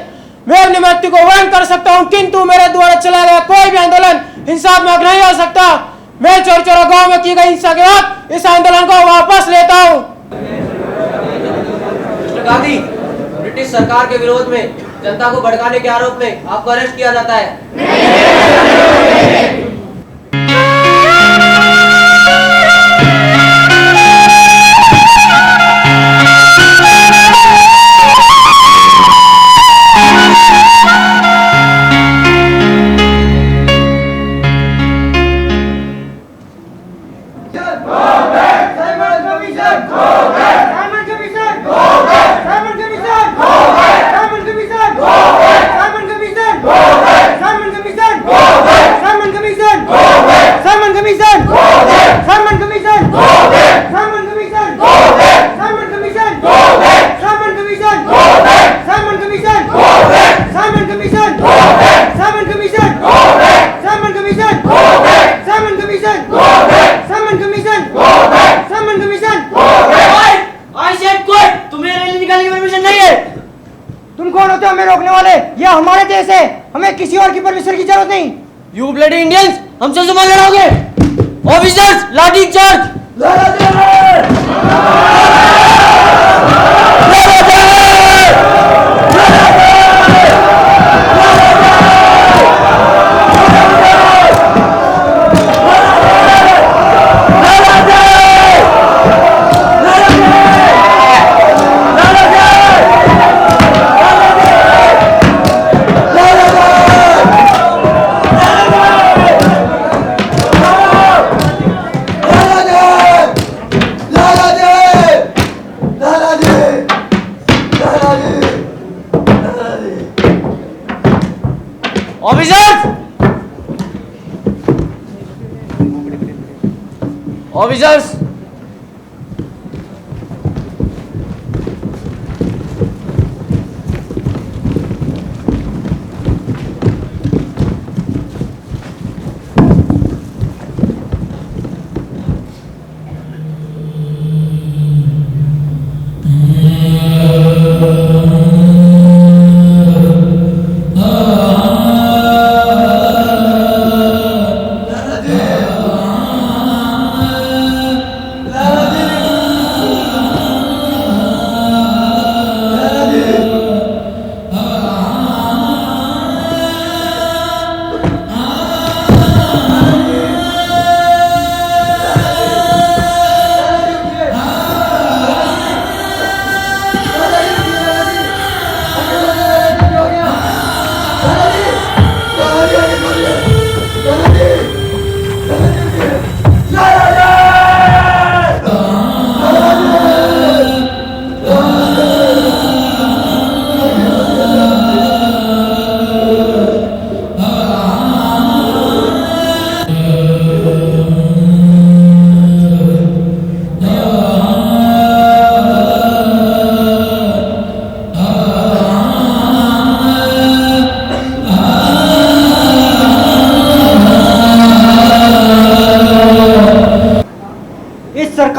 मैं अपनी मृत्यु को वर्ण कर सकता हूँ, किंतु मेरे द्वारा चलाया गया कोई भी आंदोलन हिंसात्मक नहीं हो सकता। मैं चोर चोरा गाँव में की गई हिंसा के बाद इस आंदोलन को वापस लेता हूँ। गांधी, ब्रिटिश सरकार के विरोध में जनता को भड़काने के आरोप में आपको अरेस्ट किया जाता है। तुम कौन होते हो हमें रोकने वाले? यह हमारे देश है, हमें किसी और की परमिशन की जरूरत नहीं। यू ब्लडी इंडियंस, हमसे जुबान लड़ाओगे? ऑफिसर्स, लाठी चार्ज! ऑफिसर्स,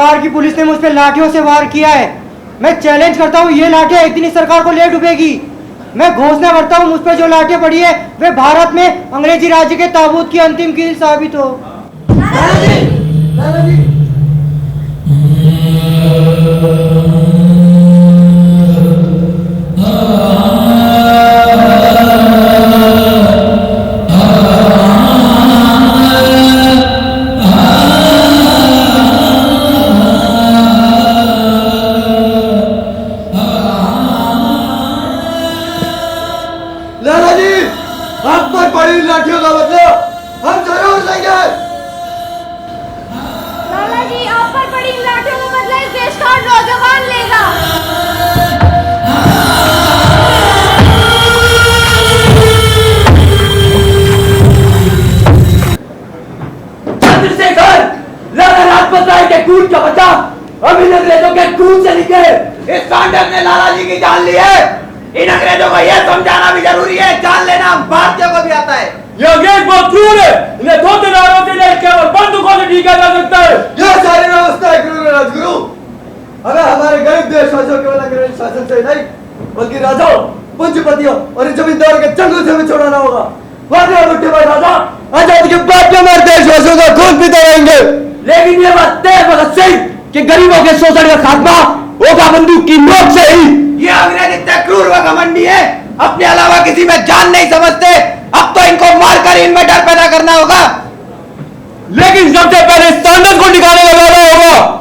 सरकार की पुलिस ने मुझ पे लाठियों से वार किया है। मैं चैलेंज करता हूँ, ये लाठियाँ एक दिन इस सरकार को ले डूबेगी। मैं घोषणा करता हूँ, मुझ पे जो लाठियाँ पड़ी है वे भारत में अंग्रेजी राज्य के ताबूत की अंतिम कील साबित हो। लाला जी, आप पर पड़ी लाठियों का बदला हम जरूर लेंगे। लाला जी, आप पर पड़ी लाठियों का बदला इस देश का नौजवान लेगा। चंद्रशेखर, लाला लाजपत राय के खून का बचा हम इन अंग्रेजों के खून से लिखे। इस सांडर ने लाला जी की जान ली है। इन अंग्रेजों को यह समझाना भी जरूरी है, जान लेना हम भारतीयों को भी आता है। ये अंग्रेज बहुत क्रूर है, इन्हें दो तलवारों से नहीं केवल बंदूकों से टीका जा सकता है। यह सारी व्यवस्था है गुरु राजगुरु। हमें हमारे गरीब देशवासियों केवल अंग्रेज शासन से नहीं बल्कि राजाओं, पूंजीपतियों और जमींदारों के चंगुल से भी छुड़ाना होगा। राजा आजादी के बाद भी हमारे देशवासियों का खून पीते रहेंगे। लेकिन ये बात तय भगत सिंह कि गरीबों के शोषण का खात्मा होगा बंदूक की नोक से ही। ये अंग्रेज इतने क्रूर व घमंडी है, अपने अलावा किसी में जान नहीं समझते। अब तो इनको मारकर इनमें डर पैदा करना होगा। लेकिन सबसे पहले स्टैंडर्ड को निकालने लगाना होगा।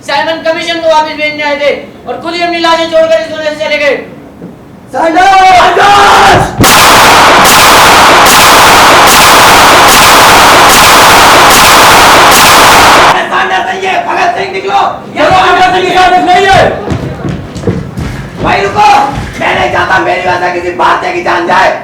साइमन कमीशन को वापस भेजने आए थे और खुद ही अपनी लाशें छोड़कर इस दुनिया से चले गए। भगत सिंह निकलो, ये भगत सिंह की साजिश नहीं है। भाई रुको, मैं नहीं चाहता मेरी वजह किसी भारतीय की जान जाए।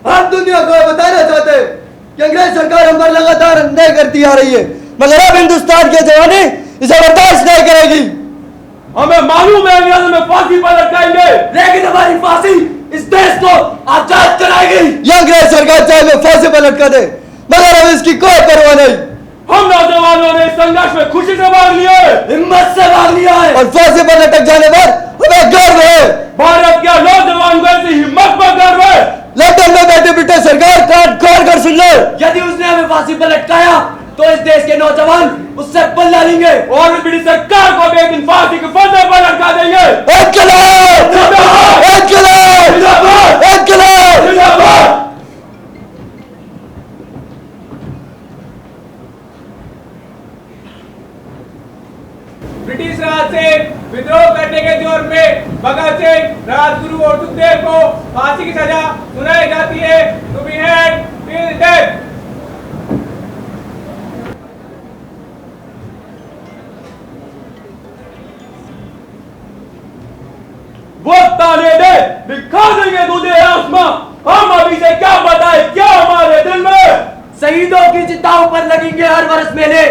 हम दुनिया को बताना चाहते हैं कि अंग्रेज सरकार हम पर लगातार अन्याय करती आ रही है, मगर अब हिंदुस्तान की जवानी इसे बर्दाश्त नहीं करेगी। हमें मालूम है अंग्रेजों में फांसी पर लटकाएंगे, लेकिन हमारी फांसी इस देश को आजाद कराएगी। ये अंग्रेज सरकार चाहे मैं फांसी पर लटका दे, मगर अब इसकी कोई परवाह नहीं। हम नौजवानों ने संघर्ष में खुशी से भाग लिया है, हिम्मत से भाग लिया है, और फांसी पर लटक जाने पर हमें गर्व है। भारत के नौजवान को ऐसी हिम्मत पर गर्व है। लंदन में बैठे बिटे सरकार काट काट कर सुन ले। यदि उसने हमें फांसी पर लटकाया तो इस देश के नौजवान उससे बदला लेंगे और ब्रिटिश सरकार को भी एक दिन फांसी के फंदे पर लटका देंगे। इनकलाब! इनकलाब! इनकलाब! ब्रिटिश राज से विद्रोह करने के जोर पे भगत सिंह, राजगुरु और सुखदेव को फांसी की सजा सुनाई जाती है, to be hanged till death. वो ताने दे, दिखा देंगे तुझे आसमां। हम अभी से क्या बताए क्या हमारे दिल में। शहीदों की चिताओं पर लगेंगे हर वर्ष मेले,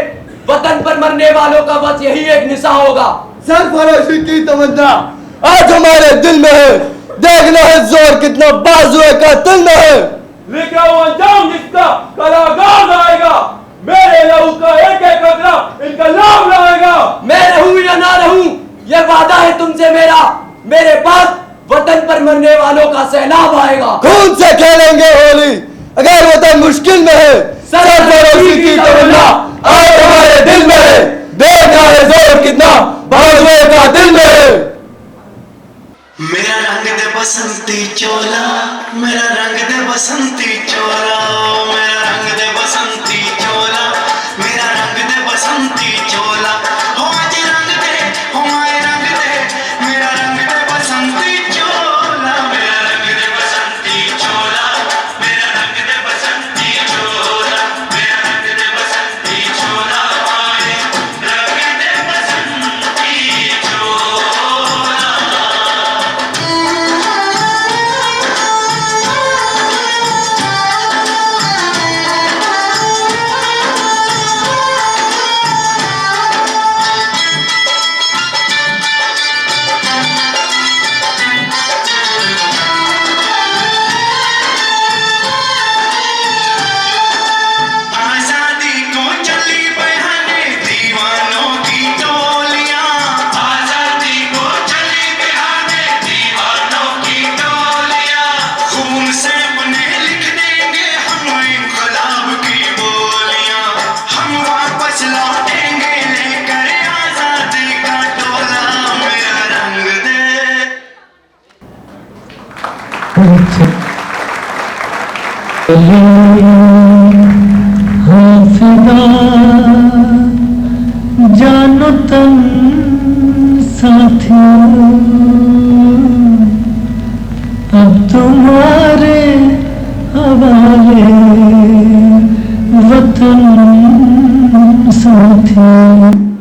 वतन पर मरने वालों का बस यही एक निशा होगा। सरफरोशी की तमन्ना आज हमारे दिल में है, देखना है जोर कितना बाजुए का दिल में है। लिख रहा हूं अंजाम जिसका कल आगाज आएगा, मेरे लहू का एक एक कतरा इनका लाभ लाएगा। मैं रहूं या ना रहूं ये वादा है तुमसे मेरे बाद वतन पर मरने वालों का सैलाब आएगा। खून से खेलेंगे होली अगर वतन मुश्किल में है। सरफरोशी की तमन्ना आज हमारे दिल में है, देखना है जोर कितना बाजुए का दिल में है। मेरा रंग दे बसंती चोला, मेरा रंग दे बसंती चोला, मेरा रंग दे बसंती चोला, मेरा रंग दे बसंती चोला। हो आज रंग दे, हो माए रंग दे, मेरा रंग दे बसंती चोला, मेरा रंग दे बसंती चोला, मेरा रंग दे बसंती चोला, मेरा रंग दे बसंती चोला, माए रंग दे बसंती चोला। आजादी को चली बहाने दीवानों की टोलियां, आजादी को चली बहाने दीवानों की टोलियां। खून से अपने लिख देंगे हम इनकलाब की बोलियां, हम वापस लौटेंगे लेकर आजादी का टोला। मेरा रंग दे जानो तन साथियों अब तुम्हारे हवाले वतन साथियों।